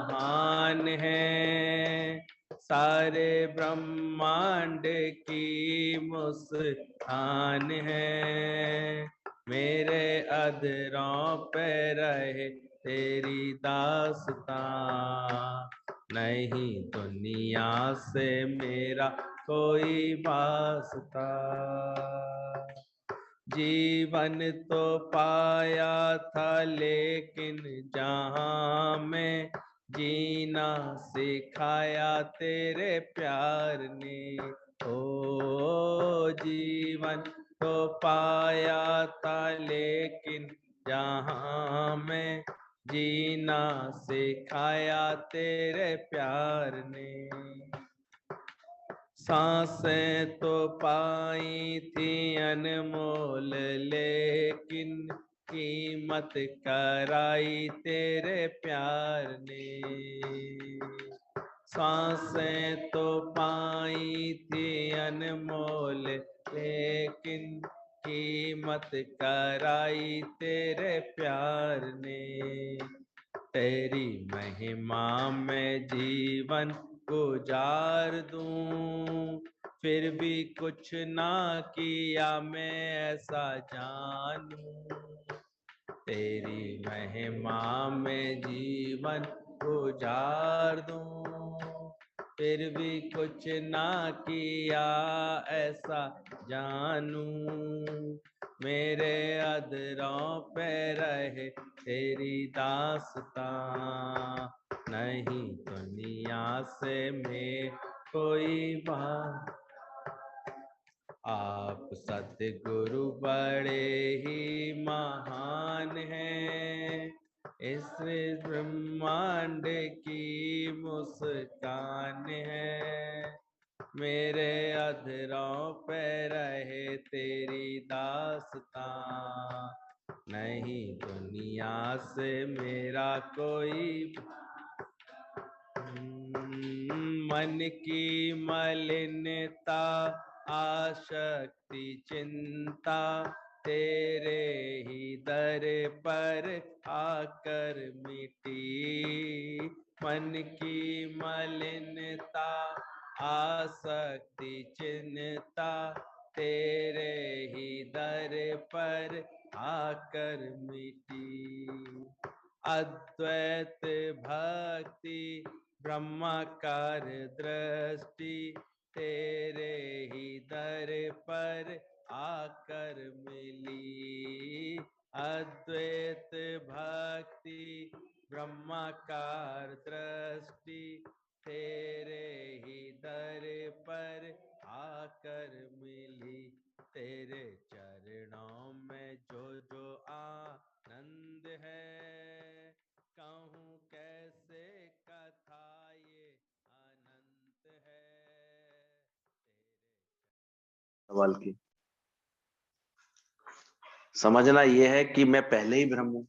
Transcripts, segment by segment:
महान है, सारे ब्रह्मांड की मुस्कान है। मेरे अधरों पे रहे तेरी दास्तां, नहीं दुनिया से मेरा कोई वास्ता। जीवन तो पाया था लेकिन जहां में जीना सिखाया तेरे प्यार ने। ओ जीवन तो पाया था लेकिन जहां में जीना सिखाया तेरे प्यार ने। सांसें तो पाई थी अनमोल लेकिन कीमत कराई तेरे प्यार ने। सांसें तो पाई थी अनमोल लेकिन कीमत कराई तेरे प्यार ने। तेरी महिमा में जीवन गुजार दूं, फिर भी कुछ ना किया मैं ऐसा जानूं। तेरी महिमा में जीवन गुजार दूं, फिर भी कुछ ना किया ऐसा जानूं। मेरे अधरों पे रहे तेरी दास्तां, नहीं दुनिया से मैं कोई बात। आप सतगुरु बड़े ही महान हैं, इस ब्रह्मांड की मुस्कान है। मेरे अधरों पे रहे तेरी दास्तां, नहीं दुनिया से मेरा कोई। मन की मलिनता आसक्ति चिंता तेरे ही दर पर आकर मिटी। मन की मलिनता आसक्ति चिंता तेरे ही दर पर आकर मिटी। अद्वैत भक्ति ब्रह्माकार दृष्टि तेरे ही दर पर आकर मिली। अद्वैत भक्ति ब्रह्माकार दृष्टि तेरे ही दर पर आकर मिली। तेरे चरणों में जो आनंद है, कहूँ कैसे कथा ये अनंत है। सवाल की समझना यह है कि मैं पहले ही ब्रह्म हूं,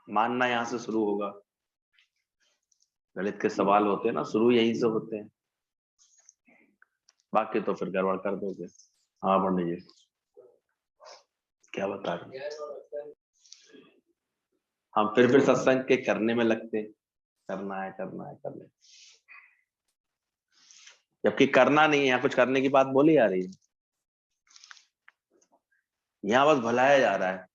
मानना यहां से शुरू होगा। गणित के सवाल होते हैं ना, शुरू यहीं से होते हैं, बाकी तो फिर गड़बड़ कर दोगे। हाँ पंडित जी क्या बता रहे? हम फिर सत्संग के करने में लगते हैं, करना है करना है करना है, जबकि करना नहीं है। यहाँ कुछ करने की बात बोली जा रही है, यहाँ बस भलाया जा रहा है।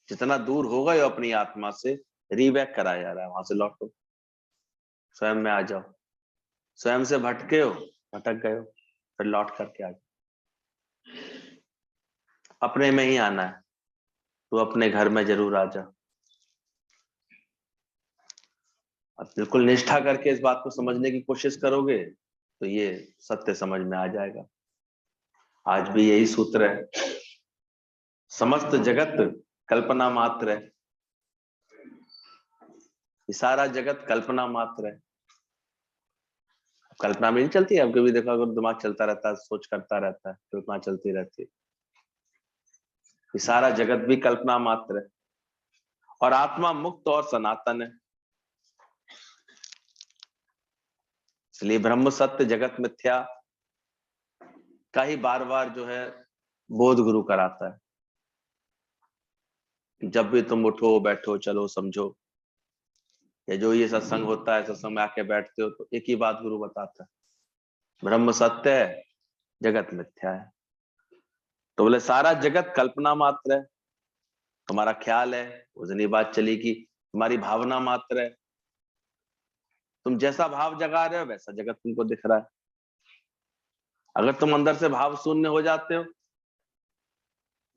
जितना दूर हो गए अपनी आत्मा से, रीबैक कराया जा रहा है, वहां से लौटो, स्वयं में आ जाओ। स्वयं से भटके हो, भटक गए हो, फिर लौट करके आ जाओ। अपने में ही आना है, तो अपने घर में जरूर आ जा। अब बिल्कुल निष्ठा करके इस बात को समझने की कोशिश करोगे तो ये सत्य समझ में आ जाएगा। आज भी यही सूत्र है, समस्त जगत कल्पना मात्र है। सारा जगत कल्पना मात्र है। कल्पना में नहीं चलती है, अब कभी देखा अगर दिमाग चलता रहता है, सोच करता रहता है, कल्पना चलती रहती है। ये सारा जगत भी कल्पना मात्र है और आत्मा मुक्त और सनातन है। इसलिए ब्रह्म सत्य जगत मिथ्या का ही बार बार जो है बोध गुरु कराता है। जब भी तुम उठो बैठो चलो समझो, या जो ये सत्संग होता है, सत्संग में आके बैठते हो, तो एक ही बात गुरु बताता है, ब्रह्म सत्य है, जगत मिथ्या है। तो बोले सारा जगत कल्पना मात्र है, तुम्हारा ख्याल है, उस दिन ये बात चली कि तुम्हारी भावना मात्र है, तुम जैसा भाव जगा रहे हो वैसा जगत तुमको दिख रहा है। अगर तुम अंदर से भाव शून्य हो जाते हो,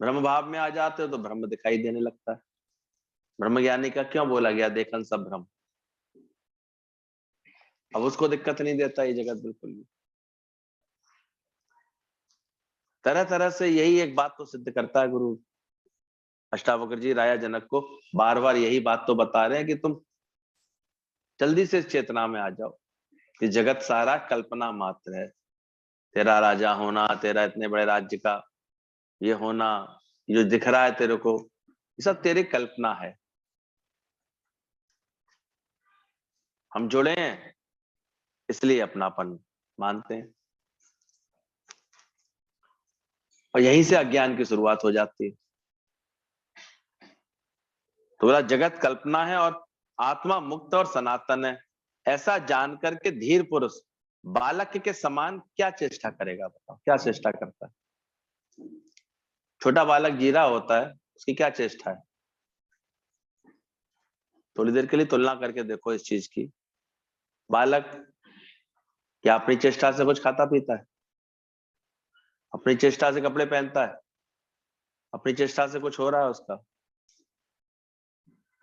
ब्रह्म भाव में आ जाते हो, तो ब्रह्म दिखाई देने लगता है। ब्रह्म ज्ञानी का क्यों बोला गया देखन सब भ्रम। अब उसको दिक्कत नहीं देता ये जगत बिल्कुल भी। तरह तरह से यही एक बात तो सिद्ध करता है गुरु अष्टावक्र जी राया जनक को, बार बार यही बात तो बता रहे हैं कि तुम जल्दी से इस चेतना में आ जाओ कि जगत सारा कल्पना मात्र है। तेरा राजा होना, तेरा इतने बड़े राज्य का ये होना, जो दिख रहा है तेरे को, ये सब तेरी कल्पना है। हम जुड़े हैं इसलिए अपनापन मानते हैं, और यहीं से अज्ञान की शुरुआत हो जाती है। तो बोला जगत कल्पना है और आत्मा मुक्त और सनातन है, ऐसा जानकर के धीर पुरुष बालक के समान क्या चेष्टा करेगा। बताओ क्या चेष्टा करता है। छोटा बालक जी रहा होता है, उसकी क्या चेष्टा है। थोड़ी देर के लिए तुलना करके देखो इस चीज की। बालक क्या अपनी चेष्टा से कुछ खाता पीता है, अपनी चेष्टा से कपड़े पहनता है, अपनी चेष्टा से कुछ हो रहा है उसका।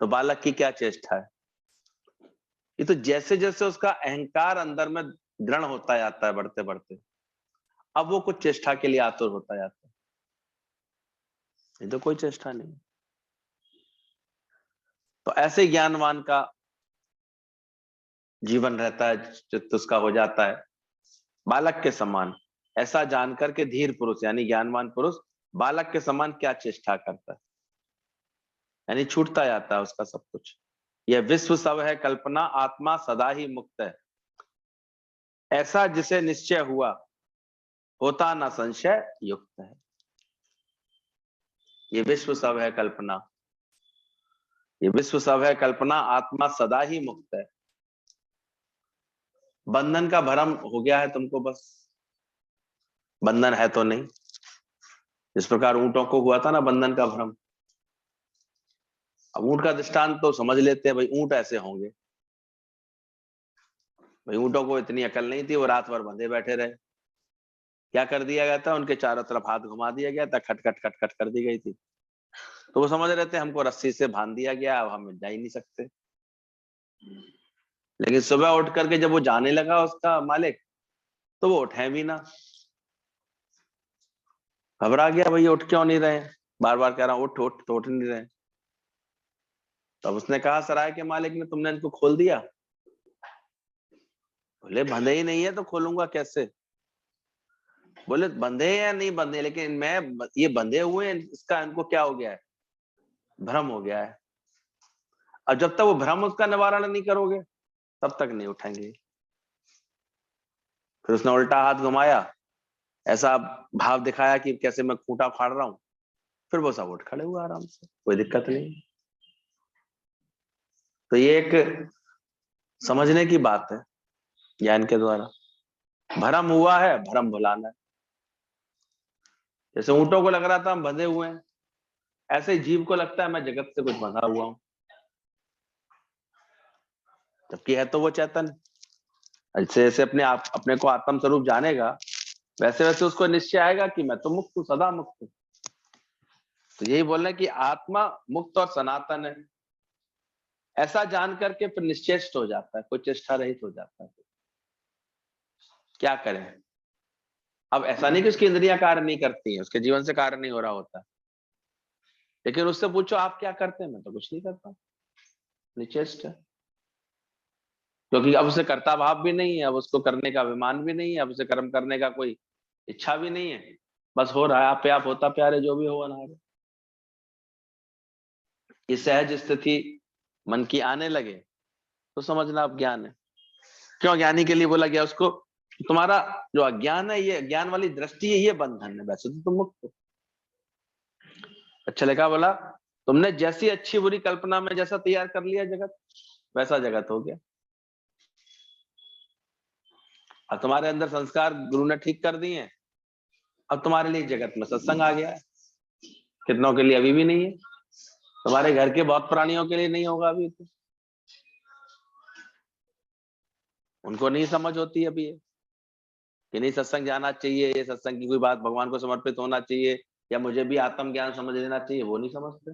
तो बालक की क्या चेष्टा है। ये तो जैसे जैसे उसका अहंकार अंदर में दृढ़ होता जाता है, बढ़ते बढ़ते, अब वो कुछ चेष्टा के लिए आतुर होता जाता है। ये तो कोई चेष्टा नहीं। तो ऐसे ज्ञानवान का जीवन रहता है, चित्त उसका हो जाता है बालक के समान। ऐसा जानकर के धीर पुरुष यानी ज्ञानवान पुरुष बालक के समान क्या चेष्टा करता है, यानी छूटता जाता है उसका सब कुछ। यह विश्व सब है कल्पना, आत्मा सदा ही मुक्त है, ऐसा जिसे निश्चय हुआ होता ना संशय युक्त है। ये विश्व सब है कल्पना, ये विश्व सब है कल्पना, आत्मा सदा ही मुक्त है। बंधन का भ्रम हो गया है तुमको, बस बंधन है तो नहीं। जिस प्रकार ऊंटों को हुआ था ना बंधन का भ्रम। अब ऊंट का दृष्टांत तो समझ लेते हैं, भाई ऊंट ऐसे होंगे। भाई ऊंटों को इतनी अकल नहीं थी, वो रात भर बंधे बैठे रहे। क्या कर दिया गया था, उनके चारों तरफ हाथ घुमा दिया गया था, खट खट खट खट कर दी गई थी। तो वो समझ रहे थे हमको रस्सी से बांध दिया गया, अब हम जा ही नहीं सकते। लेकिन सुबह उठ करके जब वो जाने लगा उसका मालिक, तो वो उठे भी ना। घबरा गया, भैया उठ क्यों नहीं रहे, बार बार कह रहा हूं उठ उठ, तो उठ नहीं रहे। तब उसने कहा सराय के मालिक ने, तुमने इनको खोल दिया। बोले बंधे ही नहीं है तो खोलूंगा कैसे। बोले बंधे हैं या नहीं बंधे, लेकिन मैं ये बंधे हुए हैं, इसका इनको क्या हो गया है, भ्रम हो गया है। और जब तक वो भ्रम उसका निवारण नहीं करोगे तब तक नहीं उठेंगे। फिर उसने उल्टा हाथ घुमाया, ऐसा भाव दिखाया कि कैसे मैं खूंटा फाड़ रहा हूं। फिर वो सब उठ खड़े हुए आराम से, कोई दिक्कत नहीं। तो ये एक समझने की बात है ज्ञान के द्वारा। भ्रम हुआ है, भ्रम भुलाना है। जैसे ऊंटों को लग रहा था हम बंधे हुए हैं, ऐसे ही जीव को लगता है मैं जगत से कुछ बंधा हुआ हूं, जबकि है तो वो चैतन्य। जैसे जैसे अपने को आत्म स्वरूप जानेगा, वैसे वैसे उसको निश्चय आएगा कि मैं तो मुक्त हूं, सदा मुक्त हूं। तो यही बोल रहे हैं कि आत्मा मुक्त और सनातन है, ऐसा जान करके फिर निश्चेष्ट हो जाता है, कोई चेष्टा रहित हो जाता है। क्या करें। अब ऐसा नहीं कि उसकी इंद्रियां कार्य नहीं करती हैं, उसके जीवन से कार्य नहीं हो रहा होता, लेकिन उससे पूछो आप क्या करते हैं, मैं तो कुछ नहीं करता, निश्चेष्ट है। क्योंकि अब उसे कर्ता भाव भी नहीं है, अब उसको करने का अभिमान भी नहीं है, अब उसे कर्म करने का कोई इच्छा भी नहीं है। बस हो रहा है आप पे आप, होता प्यारे जो भी हो ना। ये सहज स्थिति मन की आने लगे तो समझना अब ज्ञान है। क्यों ज्ञानी के लिए बोला गया उसको, तुम्हारा जो अज्ञान है, ये ज्ञान वाली दृष्टि है, ये बंधन है, वैसे तो तुम मुक्त हो। अच्छा लगा बोला तुमने जैसी अच्छी बुरी कल्पना में जैसा तैयार कर लिया जगत, वैसा जगत हो गया। अब तुम्हारे अंदर संस्कार गुरु ने ठीक कर दिए, अब तुम्हारे लिए जगत में सत्संग आ गया है। कितनों के लिए अभी भी नहीं है, तुम्हारे घर के बहुत प्राणियों के लिए नहीं होगा अभी तो। उनको नहीं समझ होती अभी ये कि नहीं सत्संग जाना चाहिए, ये सत्संग की कोई बात भगवान को समर्पित होना चाहिए, या मुझे भी आत्म ज्ञान समझ लेना चाहिए, वो नहीं समझते।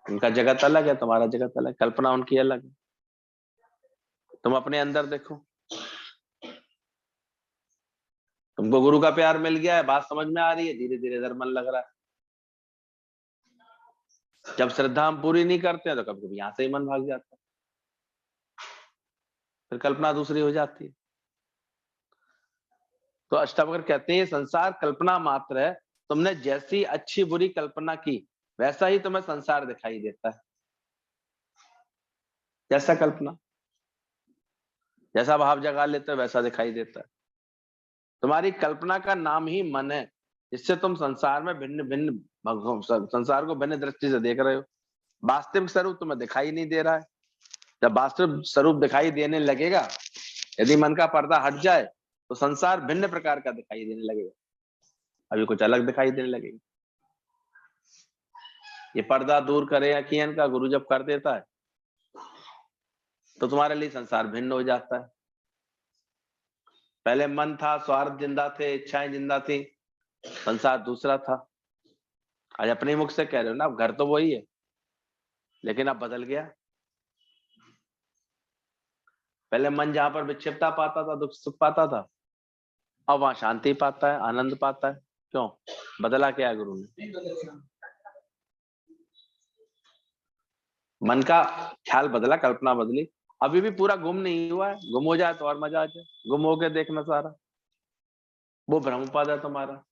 उनका जगत अलग है, तुम्हारा जगत अलग, कल्पना उनकी अलग है। तुम अपने अंदर देखो, तुमको गुरु का प्यार मिल गया है, बात समझ में आ रही है, धीरे धीरे इधर मन लग रहा है। जब श्रद्धा हम पूरी नहीं करते हैं तो कभी कभी यहां से ही मन भाग जाता है, फिर कल्पना दूसरी हो जाती है। तो अष्टावक्र कहते हैं ये संसार कल्पना मात्र है, तुमने जैसी अच्छी बुरी कल्पना की वैसा ही तुम्हें संसार दिखाई देता है। जैसा कल्पना, जैसा भाव जगा लेते हो वैसा दिखाई देता है। तुम्हारी कल्पना का नाम ही मन है, जिससे तुम संसार में भिन्न भिन्न संसार को भिन्न दृष्टि से देख रहे हो। वास्तविक स्वरूप तुम्हें दिखाई नहीं दे रहा है। जब वास्तविक स्वरूप दिखाई देने लगेगा, यदि मन का पर्दा हट जाए तो संसार भिन्न प्रकार का दिखाई देने लगेगा, अभी कुछ अलग दिखाई देने लगेगा। ये पर्दा दूर करे अखियन का गुरु जब कर देता है तो तुम्हारे लिए संसार भिन्न हो जाता है। पहले मन था, स्वार्थ जिंदा थे, इच्छाएं जिंदा थी, संसार दूसरा था। आज अपने मुख से कह रहे हो ना, अब घर तो वही है लेकिन अब बदल गया। पहले मन जहां पर विक्षिप्तता पाता था, दुख सुख पाता था, अब वहां शांति पाता है, आनंद पाता है। क्यों? बदला क्या है गुरु ने? मन का ख्याल बदला, कल्पना बदली। अभी भी पूरा गुम नहीं हुआ है, गुम हो जाए तो और मजा आ जाए। गुम होके देखना सारा, वो भ्रम पद है तुम्हारा।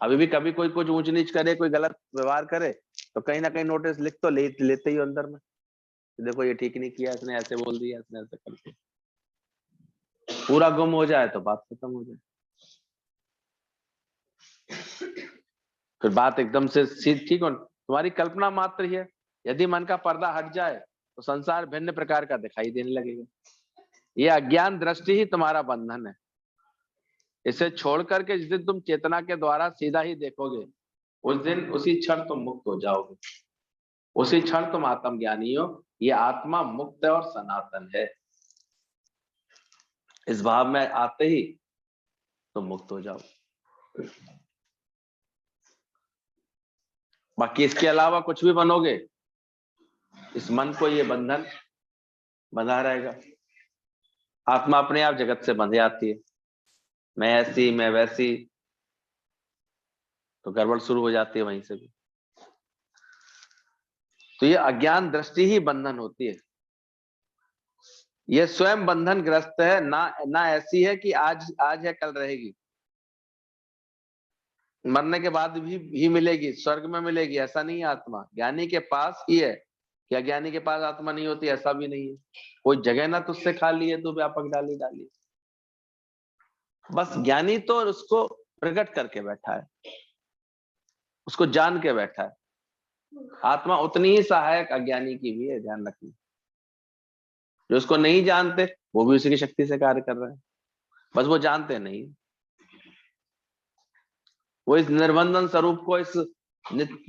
अभी भी कभी कोई कुछ ऊंच नीच करे, कोई गलत व्यवहार करे तो कहीं ना कहीं नोटिस लिख तो लेते ही अंदर में, देखो ये ठीक नहीं किया, इसने ऐसे बोल दिया, इसने ऐसे कर दिया। पूरा गुम हो जाए तो बात खत्म हो जाए, फिर बात एकदम से ठीक हो। तुम्हारी कल्पना मात्र ही है। यदि मन का पर्दा हट जाए तो संसार भिन्न प्रकार का दिखाई देने लगेगा। ये अज्ञान दृष्टि ही तुम्हारा बंधन है। इसे छोड़ करके जिस दिन तुम चेतना के द्वारा सीधा ही देखोगे, उस दिन उसी क्षण तुम मुक्त हो जाओगे, उसी क्षण तुम आत्मज्ञानी हो। ये आत्मा मुक्त और सनातन है। इस भाव में आते ही तुम मुक्त हो जाओ। बाकी इसके अलावा कुछ भी बनोगे, इस मन को ये बंधन बंधा रहेगा। आत्मा अपने आप जगत से बंधे आती है, मैं ऐसी मैं वैसी, तो गड़बड़ शुरू हो जाती है वहीं से भी। तो ये अज्ञान दृष्टि ही बंधन होती है। ये स्वयं बंधन ग्रस्त है, ना ऐसी है कि आज है कल रहेगी, मरने के बाद भी मिलेगी, स्वर्ग में मिलेगी, ऐसा नहीं है। आत्मा ज्ञानी के पास ही है। क्या ज्ञानी के पास आत्मा नहीं होती? ऐसा भी नहीं है। कोई जगह ना तुझसे खाली है, तो व्यापक डाली। बस ज्ञानी तो उसको प्रकट करके बैठा है, उसको जान के बैठा है। आत्मा उतनी ही सहायक अज्ञानी की भी है, ध्यान रखना। जो उसको नहीं जानते वो भी उसी की शक्ति से कार्य कर रहे हैं, बस वो जानते नहीं। वो इस निर्बंधन स्वरूप को, इस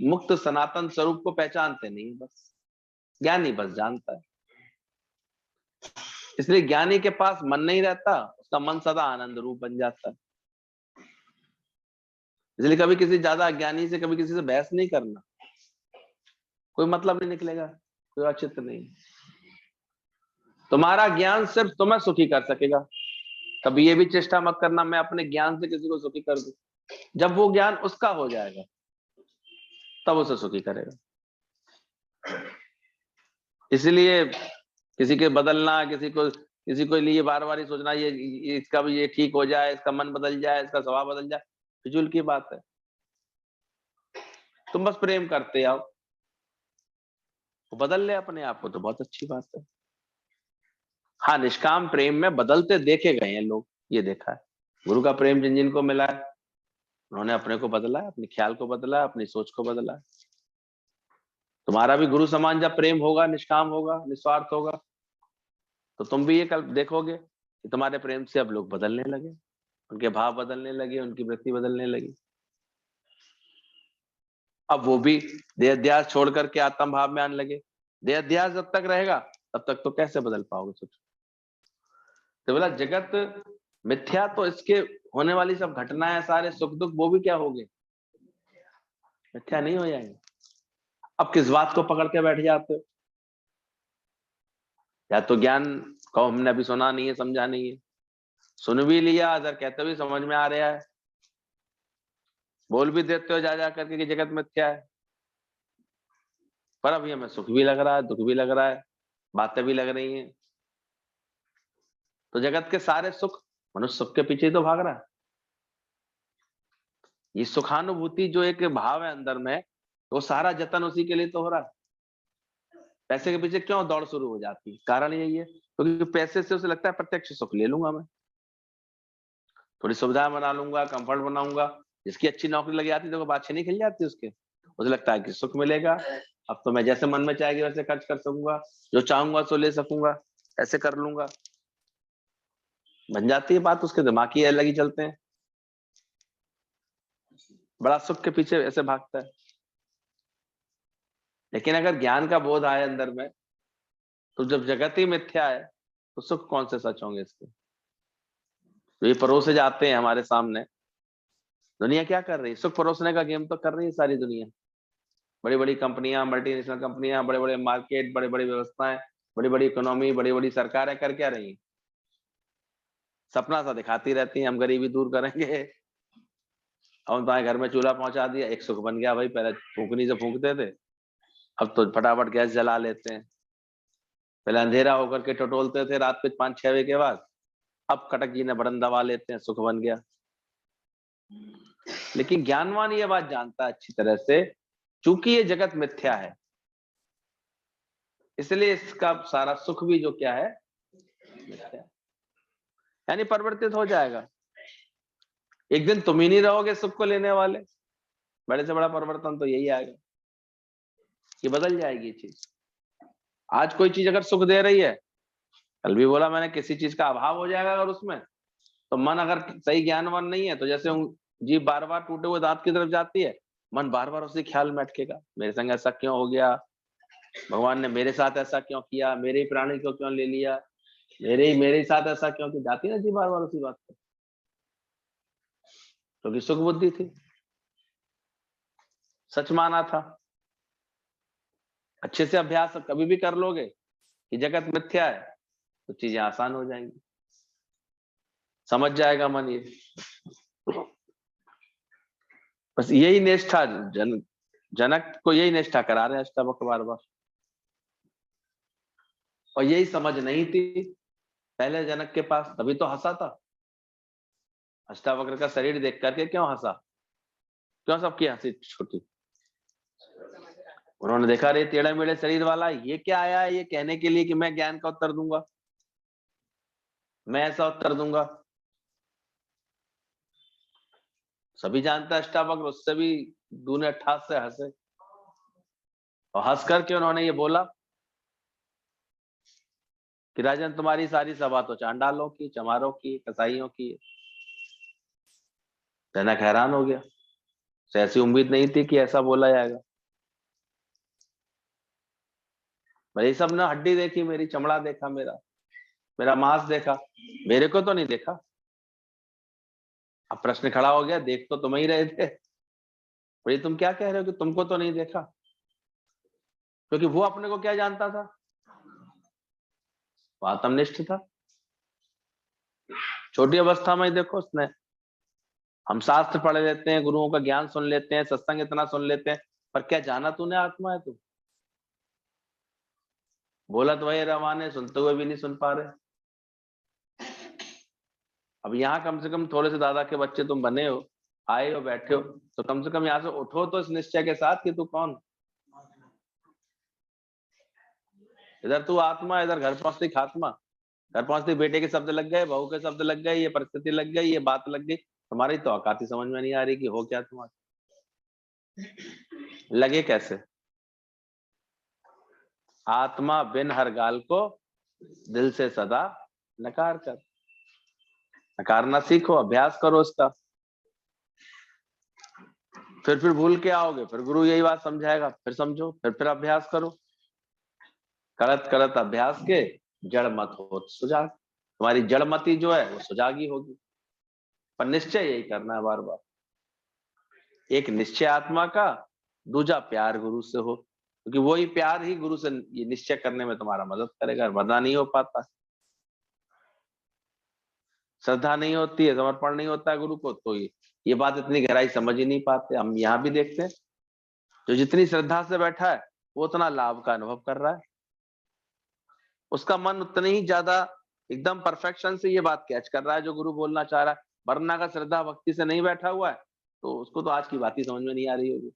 मुक्त सनातन स्वरूप को पहचानते नहीं। बस ज्ञानी बस जानता है। इसलिए ज्ञानी के पास मन नहीं रहता, उसका मन सदा आनंद रूप बन जाता है। इसलिए कभी किसी ज्यादा अज्ञानी से, कभी किसी से बहस नहीं करना, कोई मतलब नहीं निकलेगा, कोई औचित्य नहीं। तुम्हारा ज्ञान सिर्फ तुम्हें सुखी कर सकेगा। कभी ये भी चेष्टा मत करना मैं अपने ज्ञान से किसी को सुखी कर दूं। जब वो ज्ञान उसका हो जाएगा तब उसे सुखी करेगा। इसलिए किसी के बदलना, किसी को लिए बार बार ही सोचना ये इसका भी ये ठीक हो जाए, इसका मन बदल जाए, इसका स्वभाव बदल जाए, फिजूल की बात है। तुम बस प्रेम करते आओ, वो बदल ले अपने आप को तो बहुत अच्छी बात है। हाँ, निष्काम प्रेम में बदलते देखे गए हैं लोग, ये देखा है। गुरु का प्रेम जिन जिनको मिला है, उन्होंने अपने को बदला है, अपने ख्याल को बदला है, अपनी सोच को बदला है। तुम्हारा भी गुरु समान जब प्रेम होगा, निष्काम होगा, निस्वार्थ होगा, तो तुम भी ये कल देखोगे कि तुम्हारे प्रेम से अब लोग बदलने लगे, उनके भाव बदलने लगे, उनकी वृत्ति बदलने लगी। अब वो भी देहाध्यास छोड़ करके आत्म भाव में आने लगे। देहाध्यास जब तक रहेगा तब तक तो कैसे बदल पाओगे? सोचो। तो बोला जगत मिथ्या, तो इसके होने वाली सब घटनाएं, सारे सुख दुख, वो भी क्या होंगे? मिथ्या नहीं हो जाएंगे। अब किस बात को पकड़ के बैठ जाते हो? या तो ज्ञान को हमने अभी सुना नहीं है, समझा नहीं है, सुन भी लिया, अगर कहते हुए समझ में आ रहा है, बोल भी देते हो जा करके कि जगत मिथ्या है, पर अभी हमें सुख भी लग रहा है, दुख भी लग रहा है, बातें भी लग रही हैं। तो जगत के सारे सुख, मनुष्य सुख के पीछे तो भाग रहा है। ये सुखानुभूति जो एक भाव है अंदर में, वो सारा जतन उसी के लिए तो हो रहा है। पैसे के पीछे क्यों दौड़ शुरू हो जाती है? कारण यही है, क्योंकि पैसे से उसे लगता है प्रत्यक्ष सुख ले लूंगा मैं, थोड़ी सुविधा बना लूंगा, कंफर्ट बनाऊंगा। जिसकी अच्छी नौकरी लग जाती है तो बात नहीं खिल जाती उसके, उसे लगता है कि सुख मिलेगा, अब तो मैं जैसे मन में चाहेगी वैसे खर्च कर सकूंगा, जो चाहूंगा सो ले सकूंगा, ऐसे कर लूंगा। बन जाती है बात, उसके दिमाग ही अलग ही चलते हैं, बड़ा सुख के पीछे ऐसे भागता है। लेकिन अगर ज्ञान का बोध आए अंदर में, तो जब जगत ही मिथ्या है तो सुख कौन से सच होंगे इसके? तो ये परोसे जाते हैं हमारे सामने। दुनिया क्या कर रही है? सुख परोसने का गेम तो कर रही है सारी दुनिया। बड़ी बड़ी कंपनियां, मल्टीनेशनल कंपनियां, बड़े बड़े मार्केट, बड़े बड़ी व्यवस्थाएं, बड़ी बड़ी इकोनॉमी, बड़ी बड़ी सरकारें कर क्या रही है? सपना सा दिखाती रहती हैं, हम गरीबी दूर करेंगे, और तुम्हारे घर में चूल्हा पहुंचा दिया, एक सुख बन गया भाई। पहले फूकनी से फूकते थे, अब तो फटाफट गैस जला लेते हैं। पहले अंधेरा होकर के टटोलते थे रात के 5-6 बजे के बाद, अब कटक जी ने बटन दबा लेते हैं, सुख बन गया। लेकिन ज्ञानवान ये बात जानता है अच्छी तरह से, चूंकि ये जगत मिथ्या है, इसलिए इसका सारा सुख भी जो क्या है, मिथ्या, यानी परिवर्तित हो जाएगा। एक दिन तुम ही नहीं रहोगे सुख को लेने वाले। बड़े से बड़ा परिवर्तन तो यही आएगा कि बदल जाएगी ये चीज। आज कोई चीज अगर सुख दे रही है, कल भी बोला मैंने, किसी चीज का अभाव हो जाएगा अगर उसमें, तो मन अगर सही ज्ञानवान नहीं है, तो जैसे जीभ बार बार टूटे हुए दांत की तरफ जाती है, मन बार बार उसी ख्याल में अटकेगा, मेरे संग ऐसा क्यों हो गया, भगवान ने मेरे साथ ऐसा क्यों किया, मेरे ही प्राणी को क्यों ले लिया, मेरे ही साथ ऐसा क्यों? जाती ना जी बार बार उसी बात पर, क्योंकि सुख बुद्धि थी, सच माना था। अच्छे से अभ्यास कभी भी कर लोगे कि जगत मिथ्या है, तो चीजें आसान हो जाएंगी, समझ जाएगा मन ये। बस यही निष्ठा जनक को यही निष्ठा करा रहे हैं अष्टावक्र बार बार, और यही समझ नहीं थी पहले जनक के पास, तभी तो हंसा था। अष्टावक्र का शरीर देख करके क्यों हंसा? क्यों सबकी हंसी छूटी? उन्होंने देखा रे टेढ़े मेढ़े शरीर वाला, ये क्या आया है ये कहने के लिए कि मैं ज्ञान का उत्तर दूंगा, मैं ऐसा उत्तर दूंगा। सभी जानता है अष्टावक्र, उससे भी दूने 88 से हंसे, और हंस करके उन्होंने ये बोला कि राजन तुम्हारी सारी सभा तो चांडालों की, चमारों की, कसाईयों की है। जनक हैरान हो गया, तो ऐसी उम्मीद नहीं थी कि ऐसा बोला जाएगा। भाई सब ने हड्डी देखी मेरी, चमड़ा देखा मेरा, मेरा मांस देखा, मेरे को तो नहीं देखा। अब प्रश्न खड़ा हो गया, देख तो तुम ही रहे थे, भाई तुम क्या कह रहे हो कि तुमको तो नहीं देखा? क्योंकि वो अपने को क्या जानता था, वो आत्मनिष्ठ था। छोटी अवस्था में ही देखो उसने, हम शास्त्र पढ़ लेते हैं, गुरुओं का ज्ञान सुन लेते हैं, सत्संग इतना सुन लेते हैं, पर क्या जाना तूने आत्मा है तू? बोला तो वही रवाने, सुनते हुए भी नहीं सुन पा रहे। अब यहाँ कम से कम थोड़े से दादा के बच्चे तुम बने हो, आए हो, बैठे हो, तो कम से कम यहाँ से उठो तो इस निश्चय के साथ कि तू कौन। इधर तू आत्मा, इधर घर पहुंचती खात्मा, घर पहुंचती बेटे के शब्द लग गए, बहू के शब्द लग गए, ये परिस्थिति लग गई, ये बात लग गई, तुम्हारी तो औकात ही समझ में नहीं आ रही कि हो क्या तुम्हारा, लगे कैसे। आत्मा बिन हर गाल को दिल से सदा नकार कर। नकारना सीखो, अभ्यास करो इसका, फिर भूल के आओगे, फिर गुरु यही बात समझाएगा, फिर समझो, फिर अभ्यास करो। करत करत अभ्यास के जड़ मत हो सुजाग। तुम्हारी जड़मती जो है वो सुजागी होगी। पर निश्चय यही करना है बार बार। एक निश्चय आत्मा का, दूजा प्यार गुरु से हो, क्योंकि वही प्यार ही गुरु से ये निश्चय करने में तुम्हारा मदद करेगा। वरना नहीं हो पाता, श्रद्धा नहीं होती है, समर्पण नहीं होता है गुरु को, तो ये बात इतनी गहराई समझ ही नहीं पाते। हम यहाँ भी देखते हैं, जो जितनी श्रद्धा से बैठा है वो उतना लाभ का अनुभव कर रहा है, उसका मन उतने ही ज्यादा एकदम परफेक्शन से ये बात कैच कर रहा है जो गुरु बोलना चाह रहा है। वरना का श्रद्धा भक्ति से नहीं बैठा हुआ है तो उसको तो आज की बात ही समझ में नहीं आ रही होगी,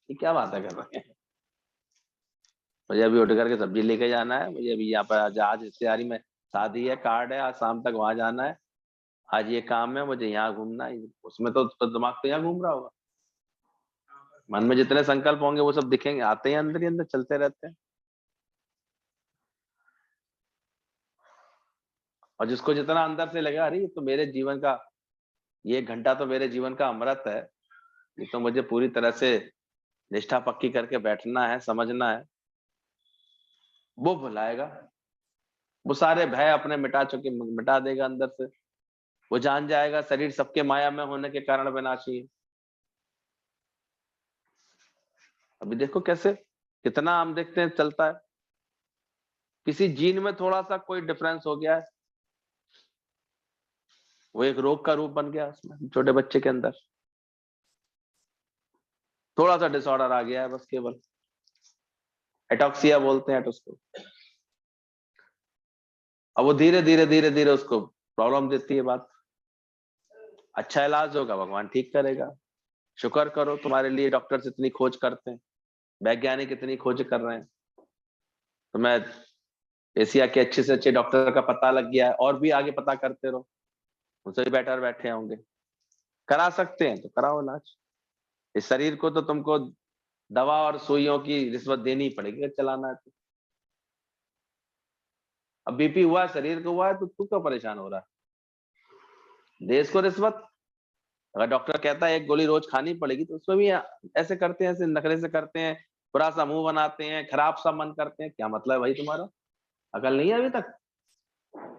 ये क्या बातें कर रहे हैं। मुझे अभी उठ करके सब्जी लेके जाना है, मुझे अभी यहाँ पर आज रिश्तेदारी में शादी है, कार्ड है, आज शाम तक वहां जाना है, आज ये काम है, मुझे यहाँ घूमना है। उसमें तो दिमाग तो यहाँ घूम रहा होगा, मन में जितने संकल्प होंगे वो सब दिखेंगे, आते हैं अंदर ही अंदर, चलते रहते हैं। और जिसको जितना अंदर से लगा, अरे ये तो मेरे जीवन का, ये घंटा तो मेरे जीवन का अमृत है, ये तो मुझे पूरी तरह से निष्ठा पक्की करके बैठना है, समझना है, वो भुलाएगा। वो सारे भय अपने मिटा देगा अंदर से। वो जान जाएगा शरीर सबके माया में होने के कारण विनाशी है। अभी देखो कैसे, कितना हम देखते हैं चलता है, किसी जीन में थोड़ा सा कोई डिफरेंस हो गया है, वो एक रोग का रूप बन गया उसमें, छोटे बच्चे के अंदर थोड़ा सा डिसऑर्डर आ गया है, बस केवल एटॉक्सिया बोलते हैं उसको। अब वो धीरे धीरे धीरे धीरे उसको प्रॉब्लम देती है बात। अच्छा इलाज होगा, भगवान ठीक करेगा। शुक्र करो तुम्हारे लिए डॉक्टर्स इतनी खोज करते हैं, वैज्ञानिक इतनी खोज कर रहे हैं, तो मैं एशिया के अच्छे से अच्छे डॉक्टर का पता लग गया है, और भी आगे पता करते रहो, उनसे भी बेटर बैठे होंगे। करा सकते हैं तो कराओ इलाज। इस शरीर को तो तुमको दवा और सुइयों की रिश्वत देनी पड़ेगी चलाना है तो। अब बीपी हुआ है, शरीर को हुआ है, तो तू क्यों परेशान हो रहा है? देश को रिश्वत। अगर डॉक्टर कहता है एक गोली रोज खानी पड़ेगी, तो उसमें भी ऐसे करते हैं, ऐसे नखरे से करते हैं, बुरा सा मुंह बनाते हैं, खराब सा मन करते हैं। क्या मतलब है भाई तुम्हारा? अकल नहीं है अभी तक?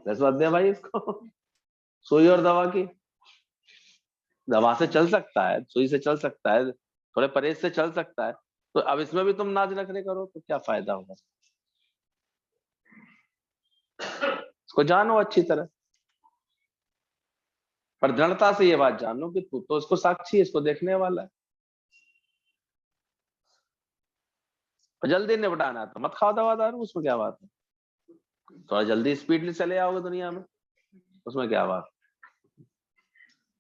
रिश्वत दे भाई इसको। सुई और दवा की, दवा से चल सकता है, सुई से चल सकता है, थोड़े परहेज से चल सकता है, तो अब इसमें भी तुम नाज नखरे करो तो क्या फायदा होगा? इसको जानो अच्छी तरह, पर दृढ़ता से ये बात जानो कि तू तो इसको साक्षी है, इसको देखने वाला है। और जल्दी निपटाना तो मत खाओ दवा दारू, उसमें क्या बात है? थोड़ा जल्दी स्पीड से चले आओगे दुनिया में, उसमें क्या बात?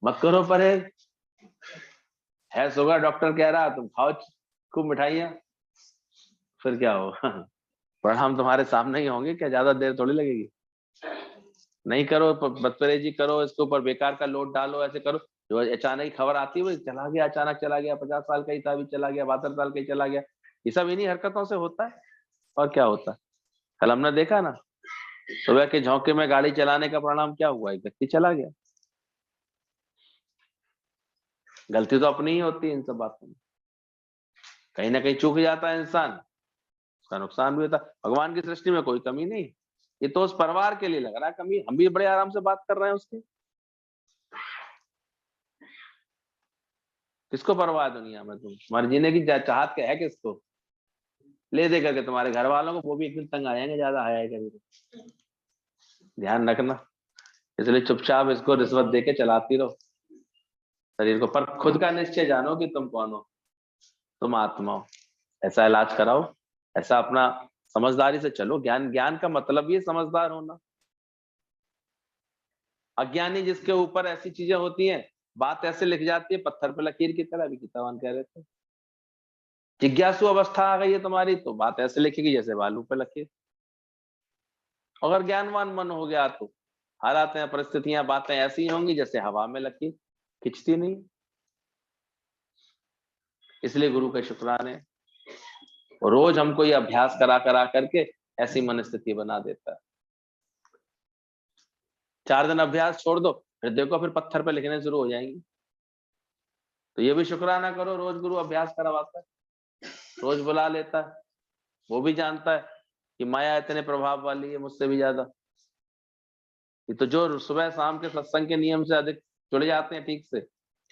मत करो परहेज, है शुगर डॉक्टर कह रहा तुम खाओ खूब मिठाइयाँ, फिर क्या होगा? परिणाम तुम्हारे सामने ही होंगे, क्या ज्यादा देर थोड़ी लगेगी। नहीं करो, बदपरहेजी करो, इसके ऊपर बेकार का लोड डालो, ऐसे करो, जो अचानक ही खबर आती है वो चला गया, अचानक चला गया, 50 साल का ही था, अभी चला गया, 72 साल का ही चला गया, ये सब इन्हीं हरकतों से होता है। और क्या होता है? कल हमने देखा ना, सुबह के झोंके में गाड़ी चलाने का परिणाम क्या हुआ, एक व्यक्ति चला गया। गलती तो अपनी ही होती है इन सब बातों में, कहीं ना कहीं चूक जाता है इंसान, उसका नुकसान भी होता है। भगवान की सृष्टि में कोई कमी नहीं, ये तो उस परिवार के लिए लग रहा है कमी, हम भी बड़े आराम से बात कर रहे हैं उसकी। किसको परवाह है दुनिया में? तुम्हारे जीने की चाहत क्या है किसको? ले दे करके तुम्हारे घर वालों को, वो भी एक दिन तंग आएंगे, ज्यादा आया कभी तो ध्यान रखना। इसलिए चुपचाप इसको रिश्वत दे के चलाती रहो शरीर को, पर खुद का निश्चय जानो कि तुम कौन हो, तुम आत्मा हो। ऐसा इलाज कराओ, ऐसा अपना समझदारी से चलो। ज्ञान, ज्ञान का मतलब ये समझदार होना। अज्ञानी जिसके ऊपर ऐसी चीजें होती हैं, बात ऐसे लिख जाती है पत्थर पे लकीर की तरह, भी किताबान कह रहे थे। जिज्ञासु अवस्था आ गई है तुम्हारी, तो बात ऐसे लिखेगी जैसे बालू पे लकीर। अगर ज्ञानवान मन हो गया तो हालात हैं, परिस्थितियां, बातें ऐसी होंगी जैसे हवा में लकीर, खिंचती नहीं। इसलिए गुरु के शुक्राने, और रोज हमको ये अभ्यास करा करा करके ऐसी मनस्थिति बना देता है। 4 दिन अभ्यास छोड़ दो, फिर देखो फिर पत्थर पे लिखने शुरू हो जाएंगी। तो ये भी शुक्राना करो, रोज गुरु अभ्यास करवाता है, रोज बुला लेता है। वो भी जानता है कि माया इतने प्रभाव वाली है मुझसे भी ज्यादा। ये तो जो सुबह शाम के सत्संग के नियम से अधिक जुड़ जाते हैं,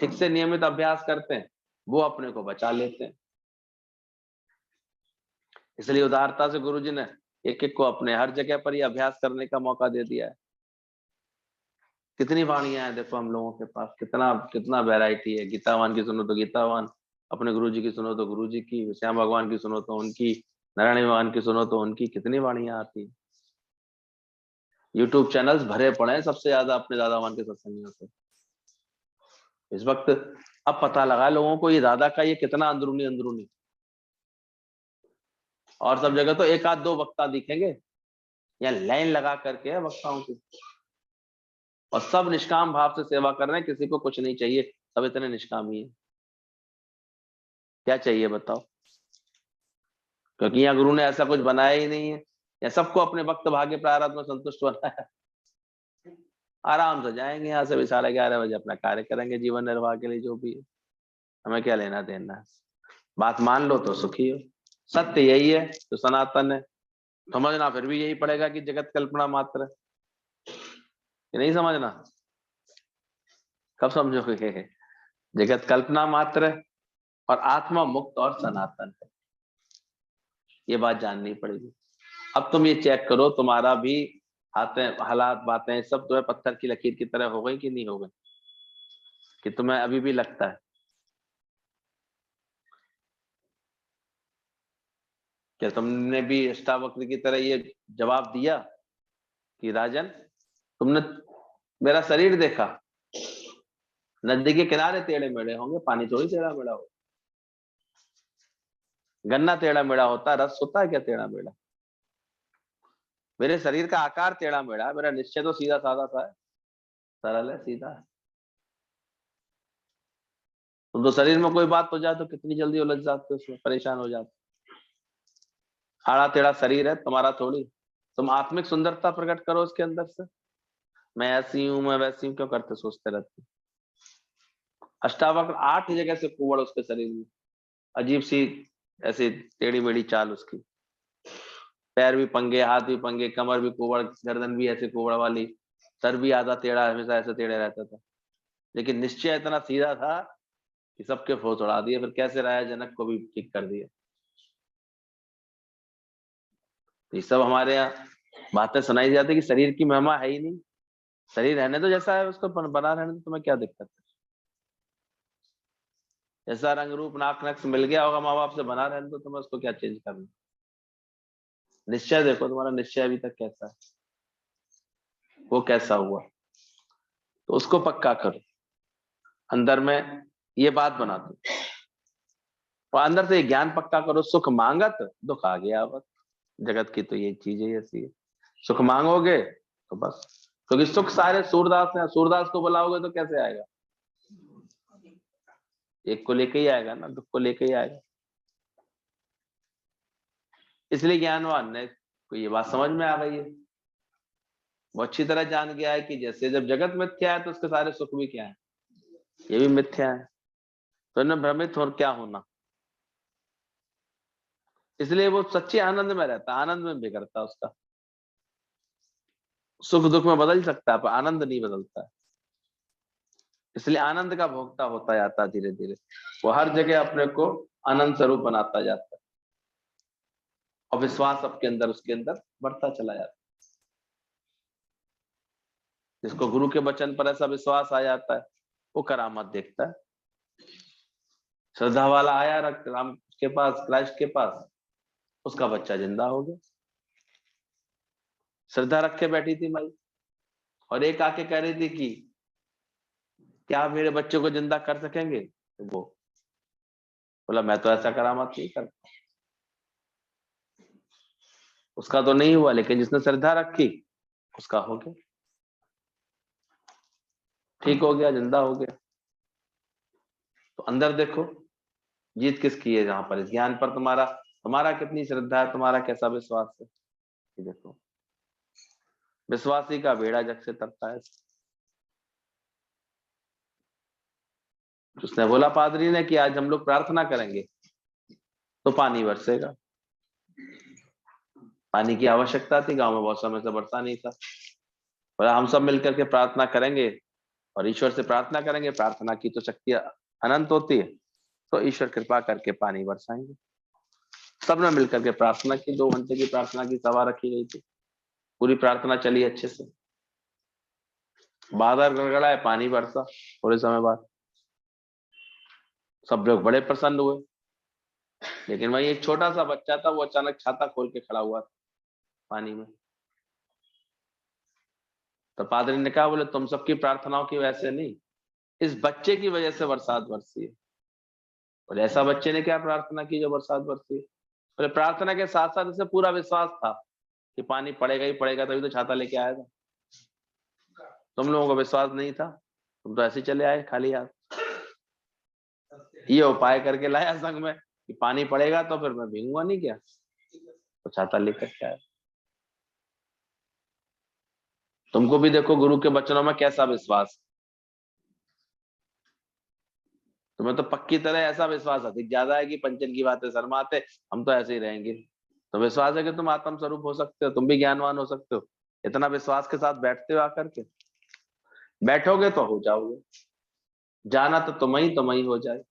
ठीक से नियमित अभ्यास करते हैं, वो अपने को बचा लेते हैं। इसलिए उदारता से गुरु जी ने एक एक को अपने हर जगह पर ही अभ्यास करने का मौका दे दिया है। कितनी वाणियां हैं देखो हम लोगों के पास, कितना कितना वैरायटी है। गीतावान की सुनो तो गीतावान, अपने गुरु जी की सुनो तो गुरु जी की, श्याम भगवान की सुनो तो उनकी, नारायण भगवान की सुनो तो उनकी, कितनी वाणियां आती है। यूट्यूब चैनल्स भरे पड़े हैं सबसे ज्यादा अपने दादावान के सत्संगियों से। इस वक्त अब पता लगा लोगों को ये दादा का ये कितना अंदरूनी अंदरूनी। और सब जगह तो एक आध दो वक्ता दिखेंगे या लाइन लगा करके है वक्ताओं की, और सब निष्काम भाव से सेवा कर रहे हैं, किसी को कुछ नहीं चाहिए, सब इतने निष्काम ही है। क्या चाहिए बताओ? क्योंकि यहाँ गुरु ने ऐसा कुछ बनाया ही नहीं है, या सबको अपने वक्त भाग्य प्रारब्ध में संतुष्ट बनाया। आराम से जाएंगे यहाँ से भी, 11:30 बजे अपना कार्य करेंगे जीवन निर्वाह के लिए, जो भी है हमें क्या लेना देना है। बात मान लो तो सुखी हो। सत्य यही है जो सनातन है। समझना फिर भी यही पड़ेगा कि जगत कल्पना मात्र है, कि नहीं समझना? कब समझोगे? जगत कल्पना मात्र है और आत्मा मुक्त और सनातन है, ये बात जाननी पड़ेगी। अब तुम ये चेक करो, तुम्हारा भी हालात बातें सब तुम्हें पत्थर की लकीर की तरह हो गई कि नहीं हो गई, कि तुम्हें अभी भी लगता है? क्या तुमने भी अष्टावक्र की तरह ये जवाब दिया कि राजन तुमने मेरा शरीर देखा, नदी के किनारे टेढ़े मेढ़े होंगे, पानी थोड़ी टेढ़ा मेढ़ा हो। गन्ना टेढ़ा मेढ़ा होता है, रस होता है क्या टेढ़ा मेढ़ा? मेरे शरीर का आकार टेढ़ा मेढ़ा, मेरा निश्चय तो सीधा साधा सा है, सरल है, सीधा है। तुम तो शरीर में कोई बात हो जाए तो कितनी जल्दी उलझ जाते हो, उसमें परेशान हो जाते। आड़ा टेढ़ा शरीर है तुम्हारा थोड़ी। तुम आत्मिक सुंदरता प्रकट करो उसके अंदर से। मैं ऐसी हूं, मैं वैसी हूं क्यों करते सोचते रहते? अष्टावक्र 8 जगह से कुवड़ उसके शरीर में, अजीब सी ऐसी टेढ़ी मेढ़ी चाल उसकी, पैर भी पंगे, हाथ भी पंगे, कमर भी कुवड़, गर्दन भी ऐसे कुवड़ वाली, सर भी आधा टेढ़ा, हमेशा ऐसे टेढ़े रहता था। लेकिन निश्चय इतना सीधा था कि सबके फोच उड़ा दिए। फिर कैसे राजा जनक को भी ठीक कर दिया। ये सब हमारे यहाँ बातें सुनाई जाती कि शरीर की महिमा है ही नहीं, शरीर रहने तो जैसा है उसको बना रहने तो, तुम्हें क्या दिक्कत है? जैसा रंग रूप नाक नक्श मिल गया होगा माँ बाप से, बना रहने तो तुम्हें उसको क्या चेंज करना। निश्चय देखो तुम्हारा निश्चय अभी तक कैसा है, वो कैसा हुआ, तो उसको पक्का करो। अंदर में ये बात बना दो और अंदर से ये ज्ञान पक्का करो, सुख मांगत दुख आ गया आवत। जगत की तो ये चीज है ऐसी है, सुख मांगोगे तो बस, क्योंकि सुख सारे सूरदास हैं, सूरदास को बुलाओगे तो कैसे आएगा? एक को लेके ही आएगा ना, दुख को लेके ही आएगा। इसलिए ज्ञानवान ने को ये बात समझ में आ गई है, वो अच्छी तरह जान गया है कि जैसे जब जगत मिथ्या है तो उसके सारे सुख भी क्या है, ये भी मिथ्या है। तो इन्हें भ्रमित और क्या होना। इसलिए वो सच्चे आनंद में रहता, आनंद में बिगड़ता उसका। सुख दुख में बदल सकता है पर आनंद नहीं बदलता है। इसलिए आनंद का भोक्ता होता जाता है धीरे धीरे, वो हर जगह अपने को आनंद स्वरूप बनाता जाता है और विश्वास सबके अंदर उसके अंदर बढ़ता चला जाता है। जिसको गुरु के वचन पर ऐसा विश्वास आ जाता है वो करामात देखता है। श्रद्धा वाला आया राम के पास, क्राइस्ट के पास, उसका बच्चा जिंदा हो गया। श्रद्धा रखे बैठी थी माई और एक आके कह रही थी कि क्या आप मेरे बच्चे को जिंदा कर सकेंगे? तो वो बोला मैं तो ऐसा करामात नहीं करता। उसका तो नहीं हुआ, लेकिन जिसने श्रद्धा रखी उसका हो गया, ठीक हो गया, जिंदा हो गया। तो अंदर देखो जीत किसकी है, जहां पर इस ज्ञान पर तुम्हारा तुम्हारा कितनी श्रद्धा है, तुम्हारा कैसा विश्वास है। ये देखो, विश्वासी का बेड़ा जग से तरता है। उसने बोला पादरी ने कि आज हम लोग प्रार्थना करेंगे तो पानी बरसेगा। पानी की आवश्यकता थी, गांव में बहुत समय से बरसा नहीं था। बोला हम सब मिलकर के प्रार्थना करेंगे और ईश्वर से प्रार्थना करेंगे, प्रार्थना की तो शक्ति अनंत होती है, तो ईश्वर कृपा करके पानी बरसाएंगे। सबने मिलकर के प्रार्थना की, 2 घंटे की प्रार्थना की सभा रखी गई थी, पूरी प्रार्थना चली अच्छे से। बादल गड़गड़ाए, पानी बरसा थोड़े समय बाद। सब लोग बड़े प्रसन्न हुए, लेकिन वही एक छोटा सा बच्चा था, वो अचानक छाता खोल के खड़ा हुआ था पानी में। तो पादरी ने कहा, बोले तुम सबकी प्रार्थनाओं की वजह से नहीं, इस बच्चे की वजह से बरसात बरसी है। बोले ऐसा बच्चे ने क्या प्रार्थना की जो बरसात बरसी है? बोले प्रार्थना के साथ साथ इसे पूरा विश्वास था कि पानी पड़ेगा ही पड़ेगा, तभी तो छाता लेके आया था। तुम लोगों को विश्वास नहीं था, तुम तो ऐसे चले आए खाली हाथ। ये उपाय करके लाया संग में कि पानी पड़ेगा तो फिर मैं भीगूंगा नहीं क्या, तो छाता लेकर के आया। तुमको भी देखो गुरु के वचनों में कैसा विश्वास। तुम्हें तो पक्की तरह ऐसा विश्वास अधिक ज्यादा है कि पंचन की बातें शर्माते, हम तो ऐसे ही रहेंगे। तो विश्वास है कि तुम आत्म स्वरूप हो सकते हो, तुम भी ज्ञानवान हो सकते हो। इतना विश्वास के साथ बैठते हो आकर के, बैठोगे तो हो जाओगे। जाना तो तुम ही हो जाए।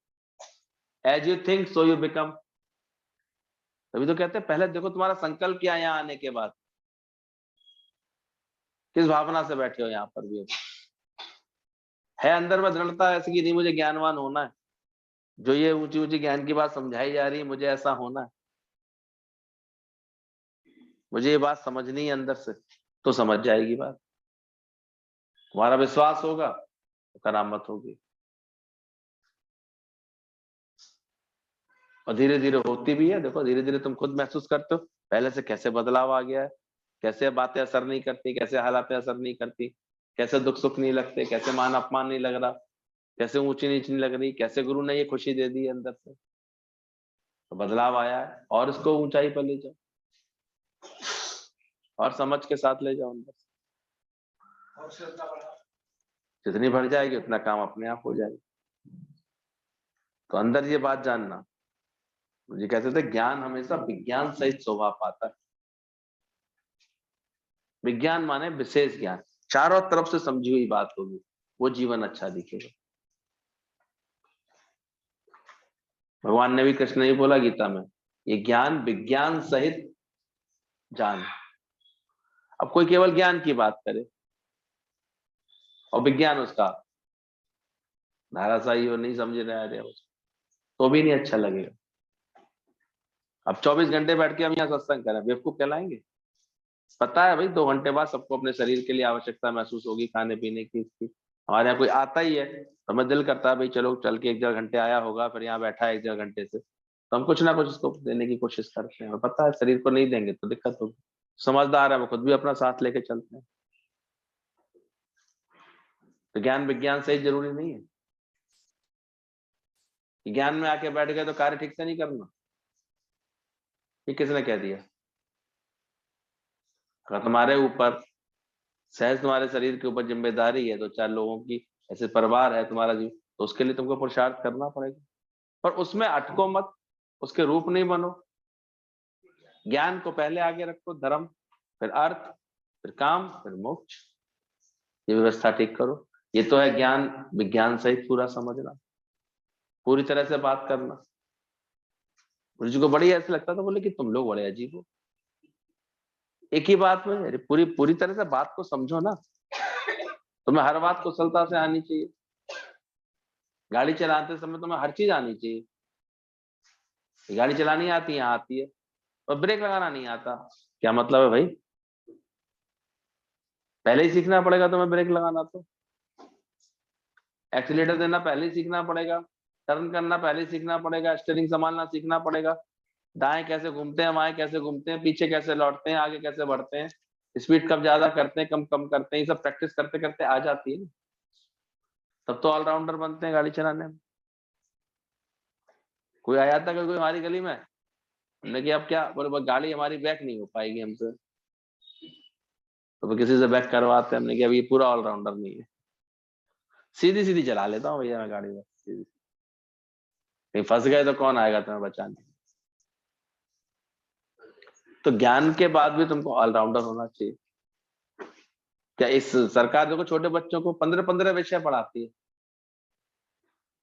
As you think so you become. तभी तो कहते हैं पहले देखो तुम्हारा संकल्प क्या है, यहाँ आने के बाद किस भावना से बैठे हो यहाँ पर भी। है अंदर में दृढ़ता ऐसी कि नहीं मुझे ज्ञानवान होना है, जो ये ऊंची ऊंची ज्ञान की बात समझाई जा रही है मुझे ऐसा होना है, मुझे ये बात समझनी है अंदर से, तो समझ जाएगी बात। तुम्हारा विश्वास होगा तो करामत होगी, और धीरे धीरे होती भी है। देखो धीरे धीरे तुम खुद महसूस करते हो पहले से कैसे बदलाव आ गया है, कैसे बातें असर नहीं करती, कैसे हालातें असर नहीं करती, कैसे दुख सुख नहीं लगते, कैसे मान अपमान नहीं लग रहा, कैसे ऊंची नीच नहीं लग रही, कैसे गुरु ने ये खुशी दे दी है अंदर से। तो बदलाव आया है, और इसको ऊंचाई पर ले जाओ और समझ के साथ ले जाओ अंदर से। जितनी बढ़ जाएगी उतना काम अपने आप हो जाएगा। तो अंदर ये बात जानना, मुझे कहते थे ज्ञान हमेशा विज्ञान सहित शोभा पाता है। विज्ञान माने विशेष ज्ञान, चारों तरफ से समझी हुई बात होगी, वो जीवन अच्छा दिखेगा। भगवान ने भी, कृष्ण ने भी बोला गीता में, ये ज्ञान विज्ञान सहित जान। अब कोई केवल ज्ञान की बात करे और विज्ञान उसका धाराशाही और नहीं समझ रहा है तो भी नहीं अच्छा लगेगा। अब 24 घंटे बैठ के हम यहाँ सत्संग करें, बेवकूफ कहलाएंगे? पता है भाई 2 घंटे बाद सबको अपने शरीर के लिए आवश्यकता महसूस होगी खाने पीने की इसकी। हमारे यहाँ कोई आता ही है तो हमें दिल करता है भाई चलो चल के 1-1.5 घंटे आया होगा, फिर यहाँ बैठा है 1-1.5 घंटे से, तो हम कुछ ना कुछ उसको देने की कोशिश करते हैं। और पता है शरीर को नहीं देंगे तो दिक्कत होगी। समझदार है वो खुद भी अपना साथ लेके चलते हैं। तो ज्ञान विज्ञान से ही जरूरी नहीं है कि ज्ञान में आके बैठ गए तो कार्य ठीक से नहीं करना। ये किसने कह दिया? अगर तुम्हारे ऊपर सहज तुम्हारे शरीर के ऊपर जिम्मेदारी है, तो 4 लोगों की ऐसे परिवार है तुम्हारा जीव, तो उसके लिए तुमको पुरुषार्थ करना पड़ेगा। पर उसमें अटको मत, उसके रूप नहीं बनो। ज्ञान को पहले आगे रखो, धर्म फिर अर्थ फिर काम फिर मोक्ष, ये व्यवस्था ठीक करो। ये तो है ज्ञान विज्ञान सहित पूरा समझना, पूरी तरह से बात करना। गुरु जी को बड़ी ऐसे लगता था, बोले कि तुम लोग बड़े अजीब हो, एक ही बात में अरे पूरी पूरी तरह से बात को समझो ना। तुम्हें हर बात कुशलता से आनी चाहिए, गाड़ी चलाते समय तुम्हें हर चीज आनी चाहिए। गाड़ी चलानी आती है, आती है, और ब्रेक लगाना नहीं आता, क्या मतलब है भाई? पहले ही सीखना पड़ेगा तुम्हें ब्रेक लगाना, तो एक्सीलेटर देना पहले ही सीखना पड़ेगा, टर्न करना पहले ही सीखना पड़ेगा, स्टीयरिंग संभालना सीखना पड़ेगा, दाएं कैसे घूमते हैं, बाएं कैसे घूमते हैं, पीछे कैसे लौटते हैं, आगे कैसे बढ़ते हैं, स्पीड कब ज्यादा करते हैं कम कम करते हैं, ये सब प्रैक्टिस करते करते आ जाती है ना। तब तो ऑलराउंडर बनते हैं गाड़ी चलाने में। कोई आया था कोई हमारी गली में, हमने कहा अब क्या, बोले गाड़ी हमारी बैक नहीं हो पाएगी हमसे, तो फिर किसी से बैक करवाते हैं। हमने कहा अब ये पूरा ऑलराउंडर नहीं है, सीधी सीधी चला लेता हूँ भैया मैं गाड़ी में, सीधी। कहीं फंस गए तो कौन आएगा तुम्हें बचाने। तो ज्ञान के बाद भी तुमको ऑलराउंडर होना चाहिए। क्या इस सरकार देखो छोटे बच्चों को 15-15 विषय पढ़ाती है,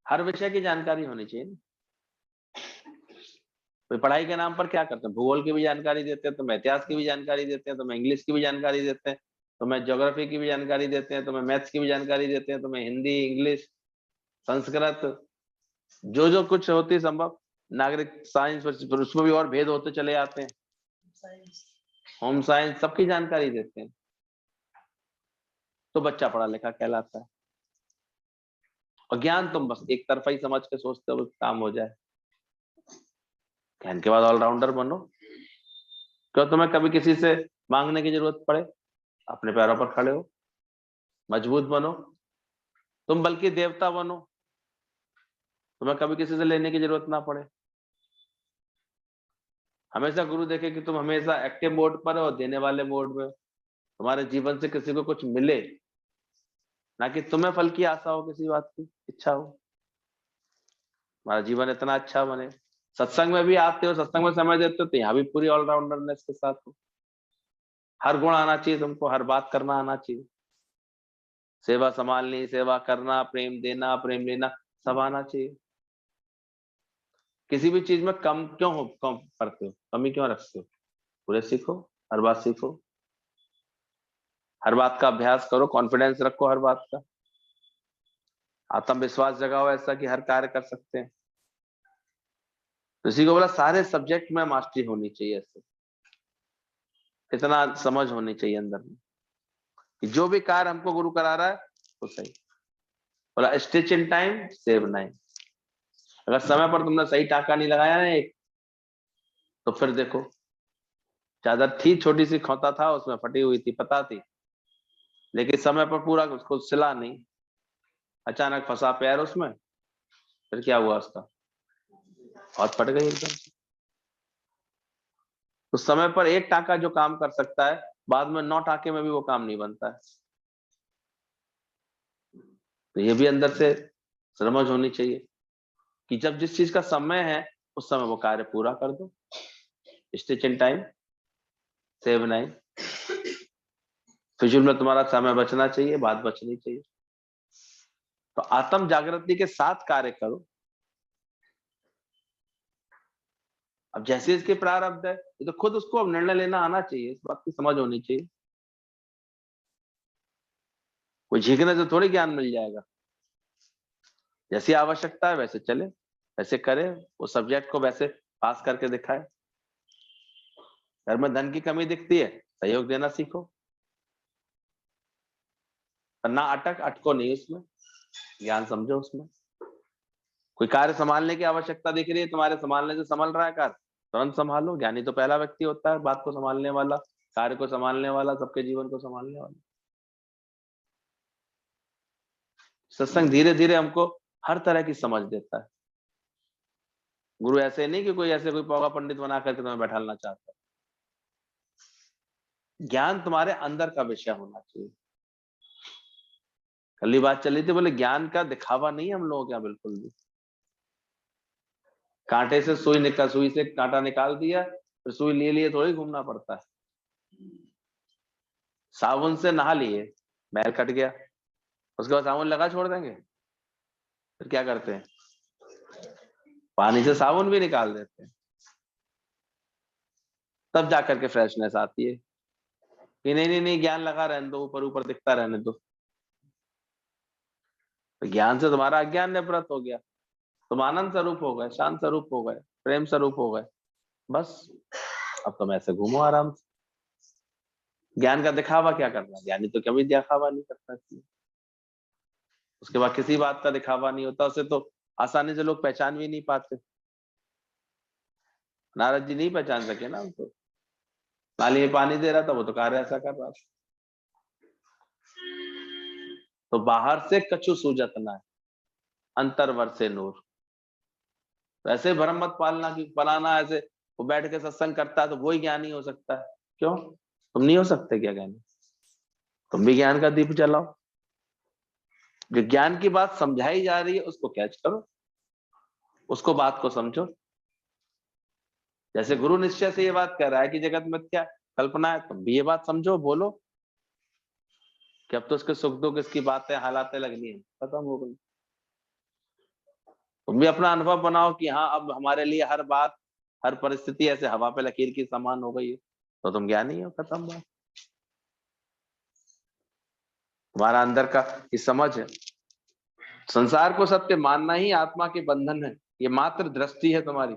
हर विषय की जानकारी होनी चाहिए ना। तो पढ़ाई के नाम पर क्या करते हैं, भूगोल की भी जानकारी देते हैं, तुम्हें इतिहास की भी जानकारी देते हैं, तुम्हें इंग्लिश की भी जानकारी देते हैं, तुम्हें ज्योग्राफी की भी जानकारी देते हैं, तुम्हें मैथ्स की भी जानकारी देते हैं, तुम्हें हिंदी, इंग्लिश, संस्कृत, जो जो कुछ होती संभव, नागरिक साइंस, उसमें भी और भेद होते चले जाते हैं, होम साइंस, सबकी जानकारी देते हैं। तो बच्चा पढ़ा लिखा कहलाता है। और ज्ञान तुम बस एक तरफा ही समझ के सोचते हो काम हो जाए। ज्ञान के बाद ऑलराउंडर बनो। क्यों तुम्हें कभी किसी से मांगने की जरूरत पड़े, अपने पैरों पर खड़े हो, मजबूत बनो। तुम बल्कि देवता बनो, तुम्हें कभी किसी से लेने की जरूरत ना पड़े। हमेशा गुरु देखे कि तुम हमेशा एक्टिव मोड पर हो, देने वाले मोड में, तुम्हारे जीवन से किसी को कुछ मिले, ना कि तुम्हें फल की आशा हो, किसी बात की इच्छा हो। हमारा जीवन इतना अच्छा बने। सत्संग में भी आते हो, सत्संग में समय देते हो, तो यहाँ भी पूरी ऑलराउंडरनेस के साथ हो। हर गुण आना चाहिए तुमको, हर बात करना आना चाहिए, सेवा संभालनी, सेवा करना, प्रेम देना, प्रेम लेना, सब आना चाहिए। किसी भी चीज में कम क्यों हो, कम करते हो, कमी क्यों रखते हो, पूरे सीखो, हर बात सीखो, हर बात का अभ्यास करो, कॉन्फिडेंस रखो हर बात का, आत्मविश्वास जगाओ ऐसा कि हर कार्य कर सकते हैं। किसी को बोला सारे सब्जेक्ट में मास्टरी होनी चाहिए, ऐसे इतना समझ होनी चाहिए अंदर में कि जो भी कार्य हमको गुरु करा रहा है वो सही। बोला स्टिच इन टाइम सेव 9। अगर समय पर तुमने सही टाका नहीं लगाया ना एक, तो फिर देखो चादर थी छोटी सी, खोता था उसमें, फटी हुई थी, पता थी, लेकिन समय पर पूरा उसको सिला नहीं, अचानक फंसा पैर उसमें, फिर क्या हुआ उसका, बहुत फट गई एकदम। तो समय पर एक टाका जो काम कर सकता है, बाद में 9 टाके में भी वो काम नहीं बनता है। तो ये भी अंदर से समझ होनी चाहिए कि जब जिस चीज का समय है उस समय वो कार्य पूरा कर दो। Stitch in time save 9। फिजूल में तुम्हारा समय बचना चाहिए, बात बचनी चाहिए। तो आत्म जागृति के साथ कार्य करो। अब जैसे इसके प्रारब्ध है, ये तो खुद उसको अब निर्णय लेना आना चाहिए, इस बात की समझ होनी चाहिए। कोई झीकने से थोड़ी ज्ञान मिल जाएगा। जैसी आवश्यकता है वैसे चले, वैसे करे, वो सब्जेक्ट को वैसे पास करके दिखाए। घर में धन की कमी दिखती है, सहयोग देना सीखो, पर ना अटको नहीं उसमें, ज्ञान समझो उसमें। कोई कार्य संभालने की आवश्यकता दिख रही है, तुम्हारे संभालने से संभल रहा है कार्य, तुरंत संभालो। ज्ञानी तो पहला व्यक्ति होता है बात को संभालने वाला, कार्य को संभालने वाला, सबके जीवन को संभालने वाला। सत्संग धीरे धीरे हमको हर तरह की समझ देता है। गुरु ऐसे नहीं कि कोई ऐसे कोई पौगा पंडित बना करके तुम्हें बैठालना चाहता है। ज्ञान तुम्हारे अंदर का विषय होना चाहिए। कल ही बात चली थी, बोले ज्ञान का दिखावा नहीं है हम लोगों के यहाँ बिल्कुल भी। कांटे से सुई से कांटा निकाल दिया, फिर सुई लिए लिए थोड़ी घूमना पड़ता है। साबुन से नहा लिए, मैल कट गया, उसके बाद साबुन लगा छोड़ देंगे, फिर क्या करते हैं, पानी से साबुन भी निकाल देते हैं, तब जाकर के फ्रेशनेस आती है कि नहीं नहीं नहीं ज्ञान लगा रहने दो, ऊपर ऊपर दिखता रहने दो। तो ज्ञान से तुम्हारा अज्ञान निवृत्त हो गया, तुम आनंद स्वरूप हो गए, शांत स्वरूप हो गए, प्रेम स्वरूप हो गए, बस अब तुम ऐसे घूमो आराम से। ज्ञान का दिखावा क्या करना, ज्ञानी तो कभी दिखावा नहीं करता। उसके बाद किसी बात का दिखावा नहीं होता, उसे तो आसानी से लोग पहचान भी नहीं पाते। नारद जी नहीं पहचान सके ना उनको, नाली में पानी दे रहा था, वो तो कार्य ऐसा कर रहा था। तो बाहर से कछु सूझत ना है, अंतर वर से नूर। वैसे भ्रम मत पालना कि फलाना ऐसे वो बैठ के सत्संग करता है तो वही ज्ञानी हो सकता है। क्यों तुम नहीं हो सकते क्या ज्ञानी? तुम भी ज्ञान का दीप जलाओ। जो ज्ञान की बात समझाई जा रही है उसको कैच करो, उसको बात को समझो। जैसे गुरु निश्चय से ये बात कह रहा है कि जगत मिथ्या कल्पना है, तुम भी ये बात समझो, बोलो कि अब तो उसके सुख दुख इसकी बातें हालातें लगनी है, खत्म हो गई। तुम भी अपना अनुभव बनाओ कि हाँ अब हमारे लिए हर बात हर परिस्थिति ऐसे हवा पे लकीर की समान हो गई है, तो तुम ज्ञानी हो, खत्म बात। तुम्हारा अंदर का ये समझ है। संसार को सत्य मानना ही आत्मा के बंधन है, ये मात्र दृष्टि है तुम्हारी,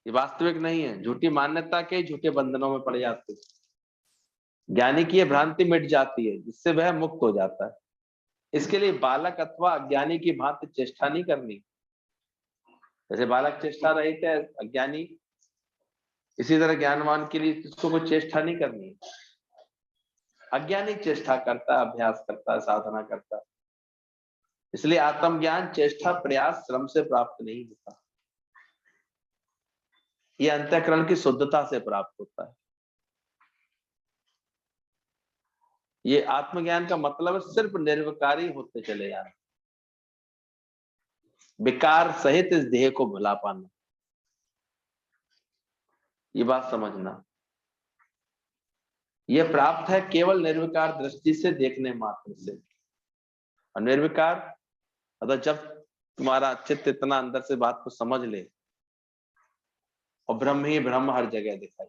ये वास्तविक नहीं है। झूठी मान्यता के झूठे बंधनों में पड़ जाते। ज्ञानी की ये भ्रांति मिट जाती है, जिससे वह मुक्त हो जाता है। इसके लिए बालक अथवा अज्ञानी की भांति चेष्टा नहीं करनी। जैसे बालक चेष्टा रहित है, अज्ञानी इसी तरह ज्ञानवान के लिए इसको कोई चेष्टा नहीं करनी। अज्ञानी चेष्टा करता है, अभ्यास करता है, साधना करता है। इसलिए आत्मज्ञान चेष्टा प्रयास श्रम से प्राप्त नहीं होता, यह अंतःकरण की शुद्धता से प्राप्त होता है। ये आत्मज्ञान का मतलब है सिर्फ निर्विकारी होते चले जाना, विकार सहित इस देह को भुला पाना। ये बात समझना, यह प्राप्त है केवल निर्विकार दृष्टि से देखने मात्र से। और निर्विकार मतलब जब तुम्हारा चित्त इतना अंदर से बात को समझ ले और ब्रह्म ही ब्रह्म हर जगह दिखाई,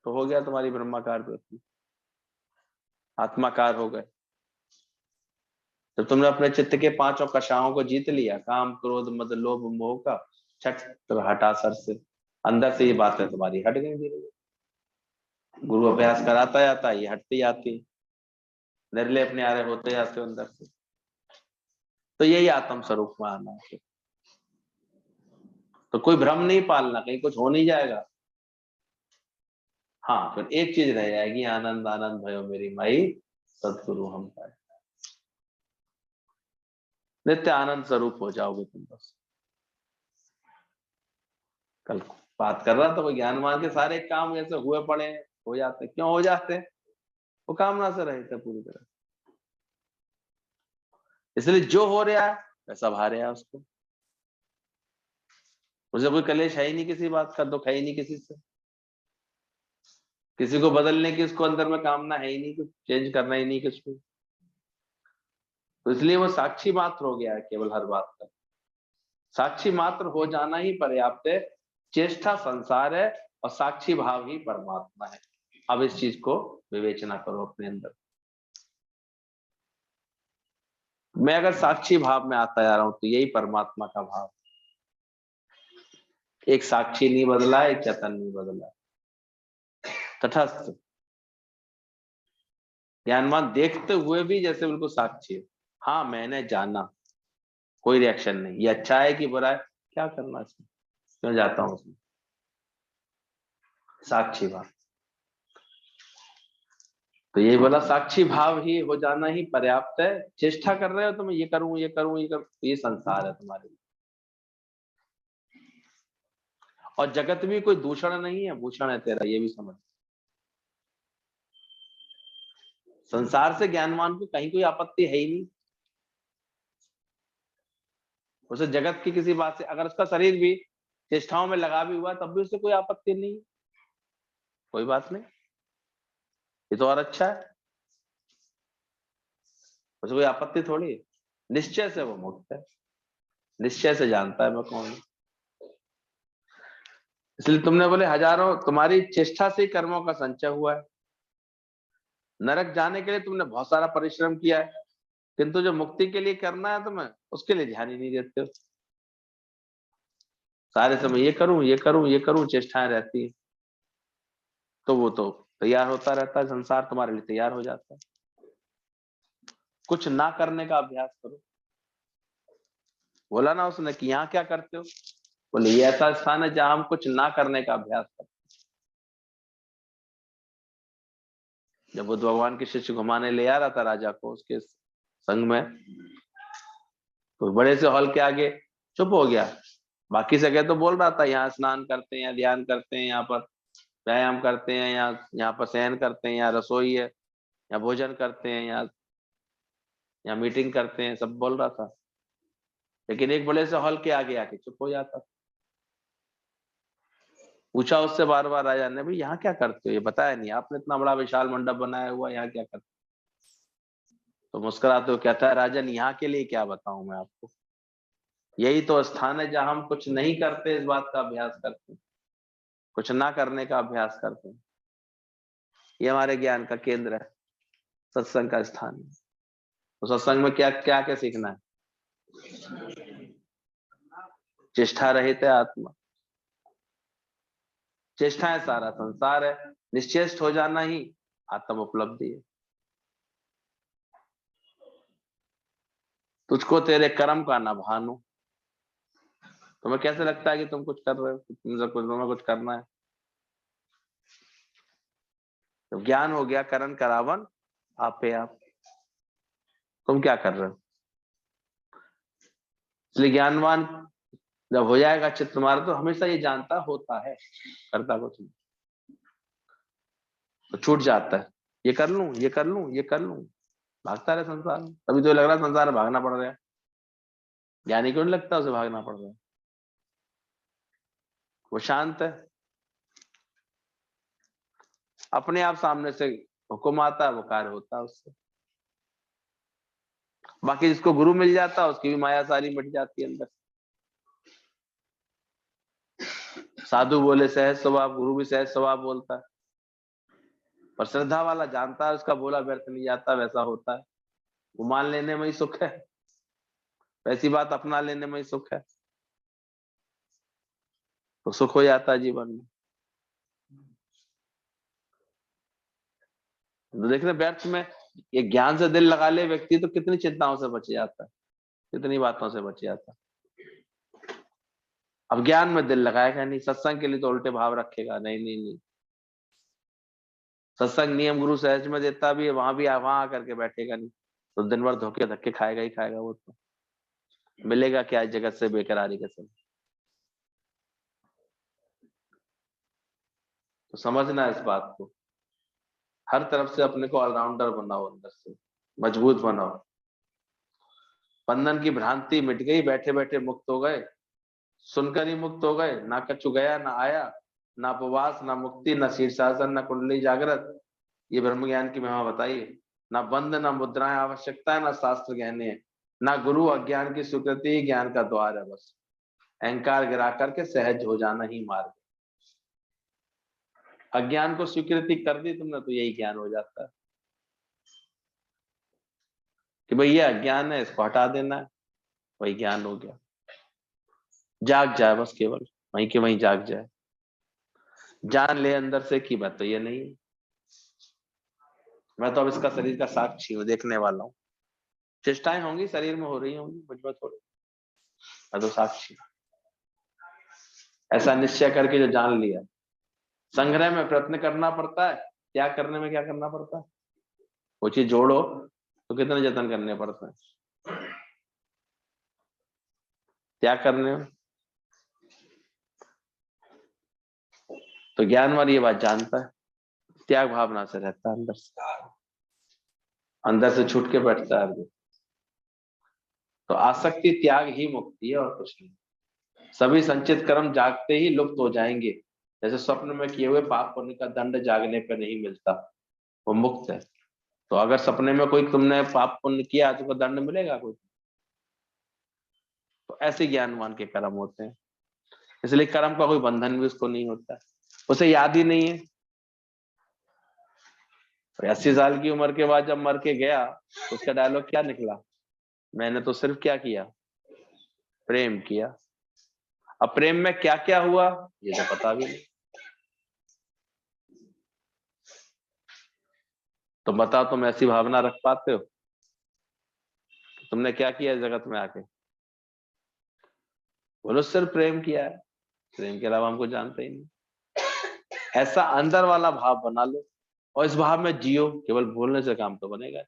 तो हो गया तुम्हारी ब्रह्माकार वृत्ति, आत्माकार हो गए। जब तुमने अपने चित्त के पांचों कषायों को जीत लिया, काम क्रोध मद लोभ मोह का छठ हटा सर से, अंदर से ये बातें तुम्हारी हट गई धीरे धीरे। गुरु अभ्यास कराता जाता है, ये हटती जाती, निर्लय अपने आरे होते जाते हो अंदर से। तो यही आत्म स्वरूप में आना है। तो कोई भ्रम नहीं पालना, कहीं कुछ हो नहीं जाएगा। हाँ फिर एक चीज रह जाएगी, आनंद आनंद भयो मेरी माई सतगुरु हम पाए। नित्य आनंद स्वरूप हो जाओगे तुम। बस कल बात कर रहा था, वो ज्ञानवान के सारे काम जैसे हुए पड़े हैं, हो जाते। क्यों हो जाते? वो कामना से रहे थे पूरी तरह। इसलिए जो हो रहा है वैसा भा रहा है उसको, उसे कोई कलेश है ही नहीं, किसी बात का दुख है ही नहीं किसी से, किसी को बदलने की उसको अंदर में कामना है ही नहीं, कुछ चेंज करना ही नहीं कुछ भी। तो इसलिए वो साक्षी मात्र हो गया है केवल हर बात का। साक्षी मात्र हो जाना ही पर्याप्त है। चेष्टा संसार है और साक्षी भाव ही परमात्मा है। अब इस चीज को विवेचना करो अपने अंदर। मैं अगर साक्षी भाव में आता जा रहा हूं तो यही परमात्मा का भाव। एक साक्षी नहीं बदला, एक चेतन नहीं बदला, तटस्थ ज्ञानवान देखते हुए भी जैसे बिल्कुल साक्षी है। हाँ मैंने जाना, कोई रिएक्शन नहीं, ये अच्छा है कि बुरा है, क्या करना इसमें, क्यों जाता हूं उसमें, साक्षी भाव। तो यही बोला, साक्षी भाव ही हो जाना ही पर्याप्त है। चेष्टा कर रहे हो तो मैं ये करूं ये करूं ये करूं, ये संसार है तुम्हारे लिए। और जगत भी कोई दूषण नहीं है, भूषण है तेरा, ये भी समझ। संसार से ज्ञानवान को कहीं कोई आपत्ति है ही नहीं। उसे जगत की किसी बात से, अगर उसका शरीर भी चेष्टाओं में लगा भी हुआ तब भी उसे कोई आपत्ति नहीं, कोई बात नहीं, ये तो और अच्छा है, उसे कोई आपत्ति थोड़ी है। निश्चय से वो मुक्त है, निश्चय से जानता है मैं कौन हूं। इसलिए तुमने बोले हजारों तुम्हारी चेष्टा से कर्मों का संचय हुआ है। नरक जाने के लिए तुमने बहुत सारा परिश्रम किया है, किंतु जो मुक्ति के लिए करना है तुम्हें, उसके लिए ध्यान ही नहीं देते हो। सारे समय ये करूं ये करूं ये करूं चेष्टाएं रहती है, तो वो तो तैयार होता रहता है, संसार तुम्हारे लिए तैयार हो जाता है। कुछ ना करने का अभ्यास करो। बोला ना उसने कि यहाँ क्या करते हो, बोले ये ऐसा स्थान है जहां हम कुछ ना करने का अभ्यास करते। जब बुद्ध भगवान के शिष्य घुमाने ले आ रहा था राजा को उसके संग में, तो बड़े से हॉल के आगे चुप हो गया, बाकी जगह तो बोल रहा था यहाँ स्नान करते हैं, यहाँ ध्यान करते हैं, यहाँ पर व्यायाम करते हैं, यहाँ पर शयन करते हैं, यहाँ रसोई है, यहाँ भोजन करते हैं, यहाँ मीटिंग करते हैं, सब बोल रहा था। लेकिन एक बड़े से हॉल के आगे आके चुप हो जाता। पूछा उससे बार बार राजा ने, भाई यहाँ क्या करते हो, ये बताया नहीं, आपने इतना बड़ा विशाल मंडप बनाया हुआ, यहाँ क्या करते? तो मुस्कुराते हुए कहता है, राजन यहाँ के लिए क्या बताऊं मैं आपको, यही तो स्थान है जहां हम कुछ नहीं करते, इस बात का अभ्यास करते हैं, कुछ ना करने का अभ्यास करते हैं। ये हमारे ज्ञान का केंद्र है, सत्संग का स्थान है। तो सत्संग में क्या क्या क्या सीखना है? चेष्टा रहित है आत्मा, चेष्टाएं सारा संसार है, निश्चेष्ट हो जाना ही आत्म उपलब्धि है। तुझको तेरे कर्म का ना भान हो। तुम्हें कैसे लगता है कि तुम कुछ कर रहे हो, तुम्हें कुछ करना है? तो ज्ञान हो गया करण करावन आपे आप, तुम क्या कर रहे हो? इसलिए ज्ञानवान जब हो जाएगा चित्त तुम्हारा, तो हमेशा ये जानता होता है, करता कुछ नहीं, तो छूट जाता है। ये कर लूं, ये कर लूं, ये कर लूं, भागता रहे संसार में। तभी तो लग रहा है संसार में भागना पड़ रहा है। ज्ञानी को नहीं लगता उसे भागना पड़ रहा है, वो शांत है, अपने आप सामने से हुक्म आता है, वो कार्य होता है उससे। बाकी जिसको गुरु मिल जाता है उसकी भी माया सारी मिट जाती है अंदर। साधु बोले सहज स्वभाव, गुरु भी सहज स्वभाव बोलता है, पर श्रद्धा वाला जानता है उसका बोला व्यर्थ नहीं जाता, वैसा होता है। वो मान लेने में ही सुख है, वैसी बात अपना लेने में ही सुख है, तो सुख हो जाता है जीवन में। तो देखने व्यर्थ में ये ज्ञान से दिल लगा ले व्यक्ति, तो कितनी चिंताओं से बच जाता है, कितनी बातों से बच जाता है। अब ज्ञान में दिल लगाएगा नहीं, सत्संग के लिए तो उल्टे भाव रखेगा, नहीं नहीं नहीं, सत्संग नियम गुरु सहज में देता भी है, वहां भी वहां आकर के बैठेगा नहीं, तो दिन भर धोखे धक्के खाएगा ही खाएगा। वो तो मिलेगा क्या जगत से बेकरारी के समय। तो समझना इस बात को, हर तरफ से अपने को ऑलराउंडर बनाओ, अंदर से मजबूत बनाओ। बंधन की भ्रांति मिट गई, बैठे बैठे मुक्त हो गए, सुनकर ही मुक्त हो गए। ना कछु गया ना आया, ना उपवास ना मुक्ति, ना शीर्षासन ना कुंडली जागृत, ये ब्रह्म ज्ञान की महिमा बताइए। ना बंध ना मुद्राएं आवश्यकता है, ना शास्त्र गहने, ना गुरु, अज्ञान की स्वीकृति ही ज्ञान का द्वार है। बस अहंकार गिरा करके सहज हो जाना ही मार्ग। अज्ञान को स्वीकृति कर दी तुमने तो यही ज्ञान हो जाता है कि भाई ये अज्ञान है, इसको हटा देना है, वही ज्ञान हो गया। जाग जाए बस, केवल वहीं के वहीं जाग जाए, जान ले अंदर से की बात तो ये नहीं है। मैं तो अब इसका शरीर का साक्षी हूँ, देखने वाला हूँ, चेष्टाएं होंगी शरीर में हो रही होंगी, मुझ में थोड़ी, मैं तो साक्षी हूँ। ऐसा निश्चय करके जो जान लिया, संग्रह में प्रयत्न करना पड़ता है, त्याग करने में क्या करना पड़ता है? वो चीज जोड़ो तो कितने जतन करने पड़ते हैं, त्याग करने में। तो ज्ञानवान ये बात जानता है, त्याग भावना से रहता है, अंदर से छूट के बैठता है। तो आसक्ति त्याग ही मुक्ति है और कुछ नहीं। सभी संचित कर्म जागते ही लुप्त हो जाएंगे, जैसे स्वप्न में किए हुए पाप पुण्य का दंड जागने पर नहीं मिलता, वो मुक्त है। तो अगर सपने में कोई तुमने पाप पुण्य किया तो दंड मिलेगा कोई? तो ऐसे ज्ञानवान के कर्म होते हैं, इसलिए कर्म का कोई बंधन भी उसको नहीं होता, उसे याद ही नहीं है। 80 साल की उम्र के बाद जब मर के गया तो उसका डायलॉग क्या निकला? मैंने तो सिर्फ क्या किया? प्रेम किया। अब प्रेम में क्या क्या हुआ ये तो पता भी नहीं। तो बताओ, तुम ऐसी भावना रख पाते हो? तुमने क्या किया इस जगत में आके? बोलो सिर्फ प्रेम किया है, प्रेम के अलावा हमको जानते ही नहीं। ऐसा अंदर वाला भाव बना लो और इस भाव में जियो, केवल बोलने से काम तो बनेगा।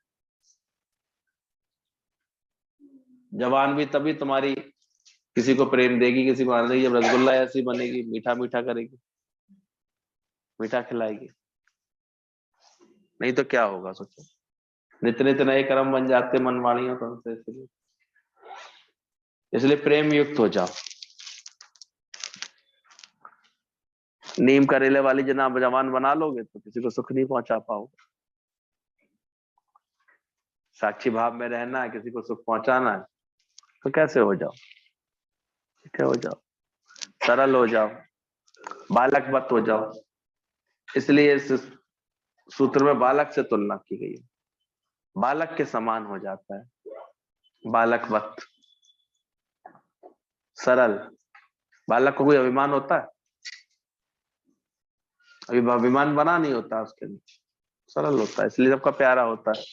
जवान भी तभी तुम्हारी किसी को प्रेम देगी, किसी को आनंद देगी। जब रसगुल्ला ऐसी बनेगी, मीठा मीठा करेगी, मीठा खिलाएगी, नहीं तो क्या होगा सोचो। नित्य नित्य नए कर्म बन जाते मनवाणियों तो, इसलिए प्रेम युक्त हो जाओ। नीम करेले वाली जनाब जवान बना लोगे तो किसी को सुख नहीं पहुंचा पाओगे। साक्षी भाव में रहना है, किसी को सुख पहुंचाना है, तो कैसे हो जाओ, क्या हो जाओ, सरल हो जाओ, बालक मत हो जाओ। इसलिए इस सूत्र में बालक से तुलना की गई है, बालक के समान हो जाता है, बालक वत, सरल। बालक को कोई अभिमान होता है? अभी अभिमान बना नहीं होता उसके अंदर, सरल होता है, इसलिए सबका प्यारा होता है।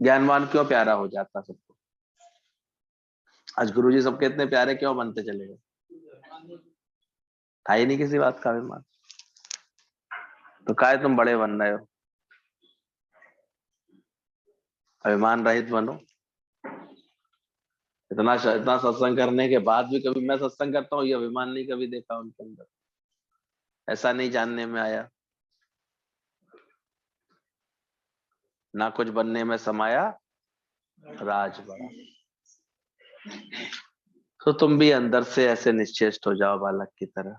ज्ञानवान क्यों प्यारा हो जाता है सबको? आज गुरुजी सबके इतने प्यारे क्यों बनते चले गए? था ही नहीं किसी बात का अभिमान, तो काहे तुम बड़े बन रहे हो? अभिमान रहित बनो। इतना इतना सत्संग करने के बाद भी कभी मैं सत्संग करता हूँ, ये अभिमान नहीं कभी देखा उनके अंदर, ऐसा नहीं जानने में आया। ना कुछ बनने में समाया राज बड़ा। तो तुम भी अंदर से ऐसे निश्चेष्ट हो जाओ, बालक की तरह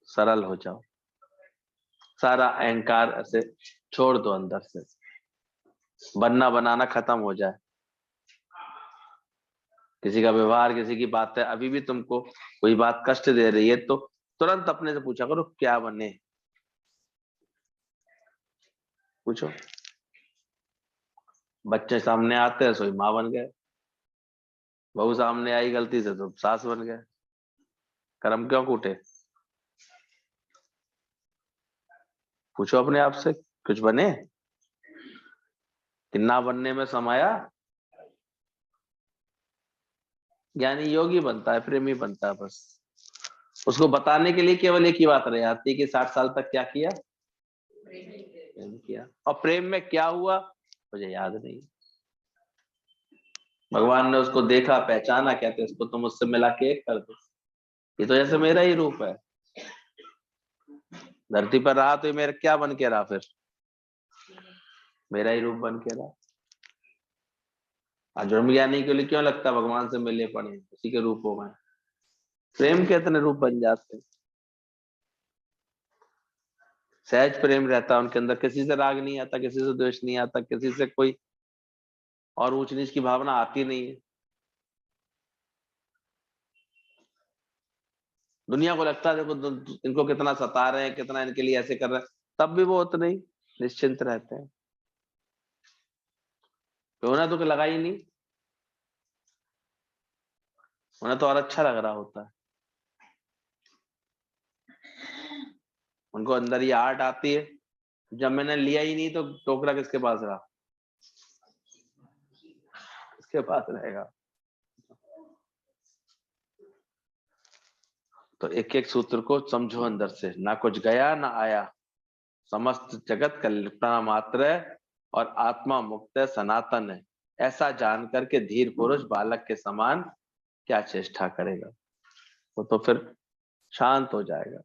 सरल हो जाओ, सारा अहंकार ऐसे छोड़ दो, अंदर से बनना बनाना खत्म हो जाए। किसी का व्यवहार, किसी की बातें अभी भी तुमको कोई बात कष्ट दे रही है तो तुरंत अपने से पूछा करो क्या बने, पूछो। बच्चे सामने आते हैं सोई माँ बन गए, बहू सामने आई गलती से तो सास बन गए। कर्म क्यों कूटे? पूछो अपने आप से, कुछ बने कि ना बनने में समाया? ज्ञानी योगी बनता है, प्रेमी बनता है, बस उसको बताने के लिए केवल एक ही बात रह जाती है कि 60 साल तक क्या किया, प्रेम किया। और प्रेम में क्या हुआ मुझे याद नहीं। भगवान ने उसको देखा, पहचाना, कहते इसको तुम उससे मिला के एक कर दो, ये तो जैसे मेरा ही रूप है। धरती पर रहा तो ये मेरा क्या बन के रहा? फिर मेरा ही रूप बन के रहा। ब्रह्म ज्ञानी के लिए क्यों लगता भगवान से मिले पड़े, उसी के रूपों में प्रेम के इतने रूप बन जाते हैं। सहज प्रेम रहता है उनके अंदर, किसी से राग नहीं आता, किसी से द्वेष नहीं आता, किसी से कोई और ऊंच नीच की भावना आती नहीं है। दुनिया को लगता है देखो इनको कितना सता रहे हैं, कितना इनके लिए ऐसे कर रहे हैं, तब भी वो उतने ही निश्चिंत रहते हैं। तो उन्हें तो लगा ही नहीं, उन्हें तो और अच्छा लग रहा होता है। उनको अंदर ये आर्ट आती है, जब मैंने लिया ही नहीं तो टोकरा किसके पास रहा, किसके पास रहेगा? तो एक एक सूत्र को समझो अंदर से, ना कुछ गया ना आया, समस्त जगत कल्पना मात्र है और आत्मा मुक्त है, सनातन है। ऐसा जान करके धीर पुरुष बालक के समान क्या चेष्टा करेगा, वो तो फिर शांत हो जाएगा।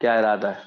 क्या इरादा है?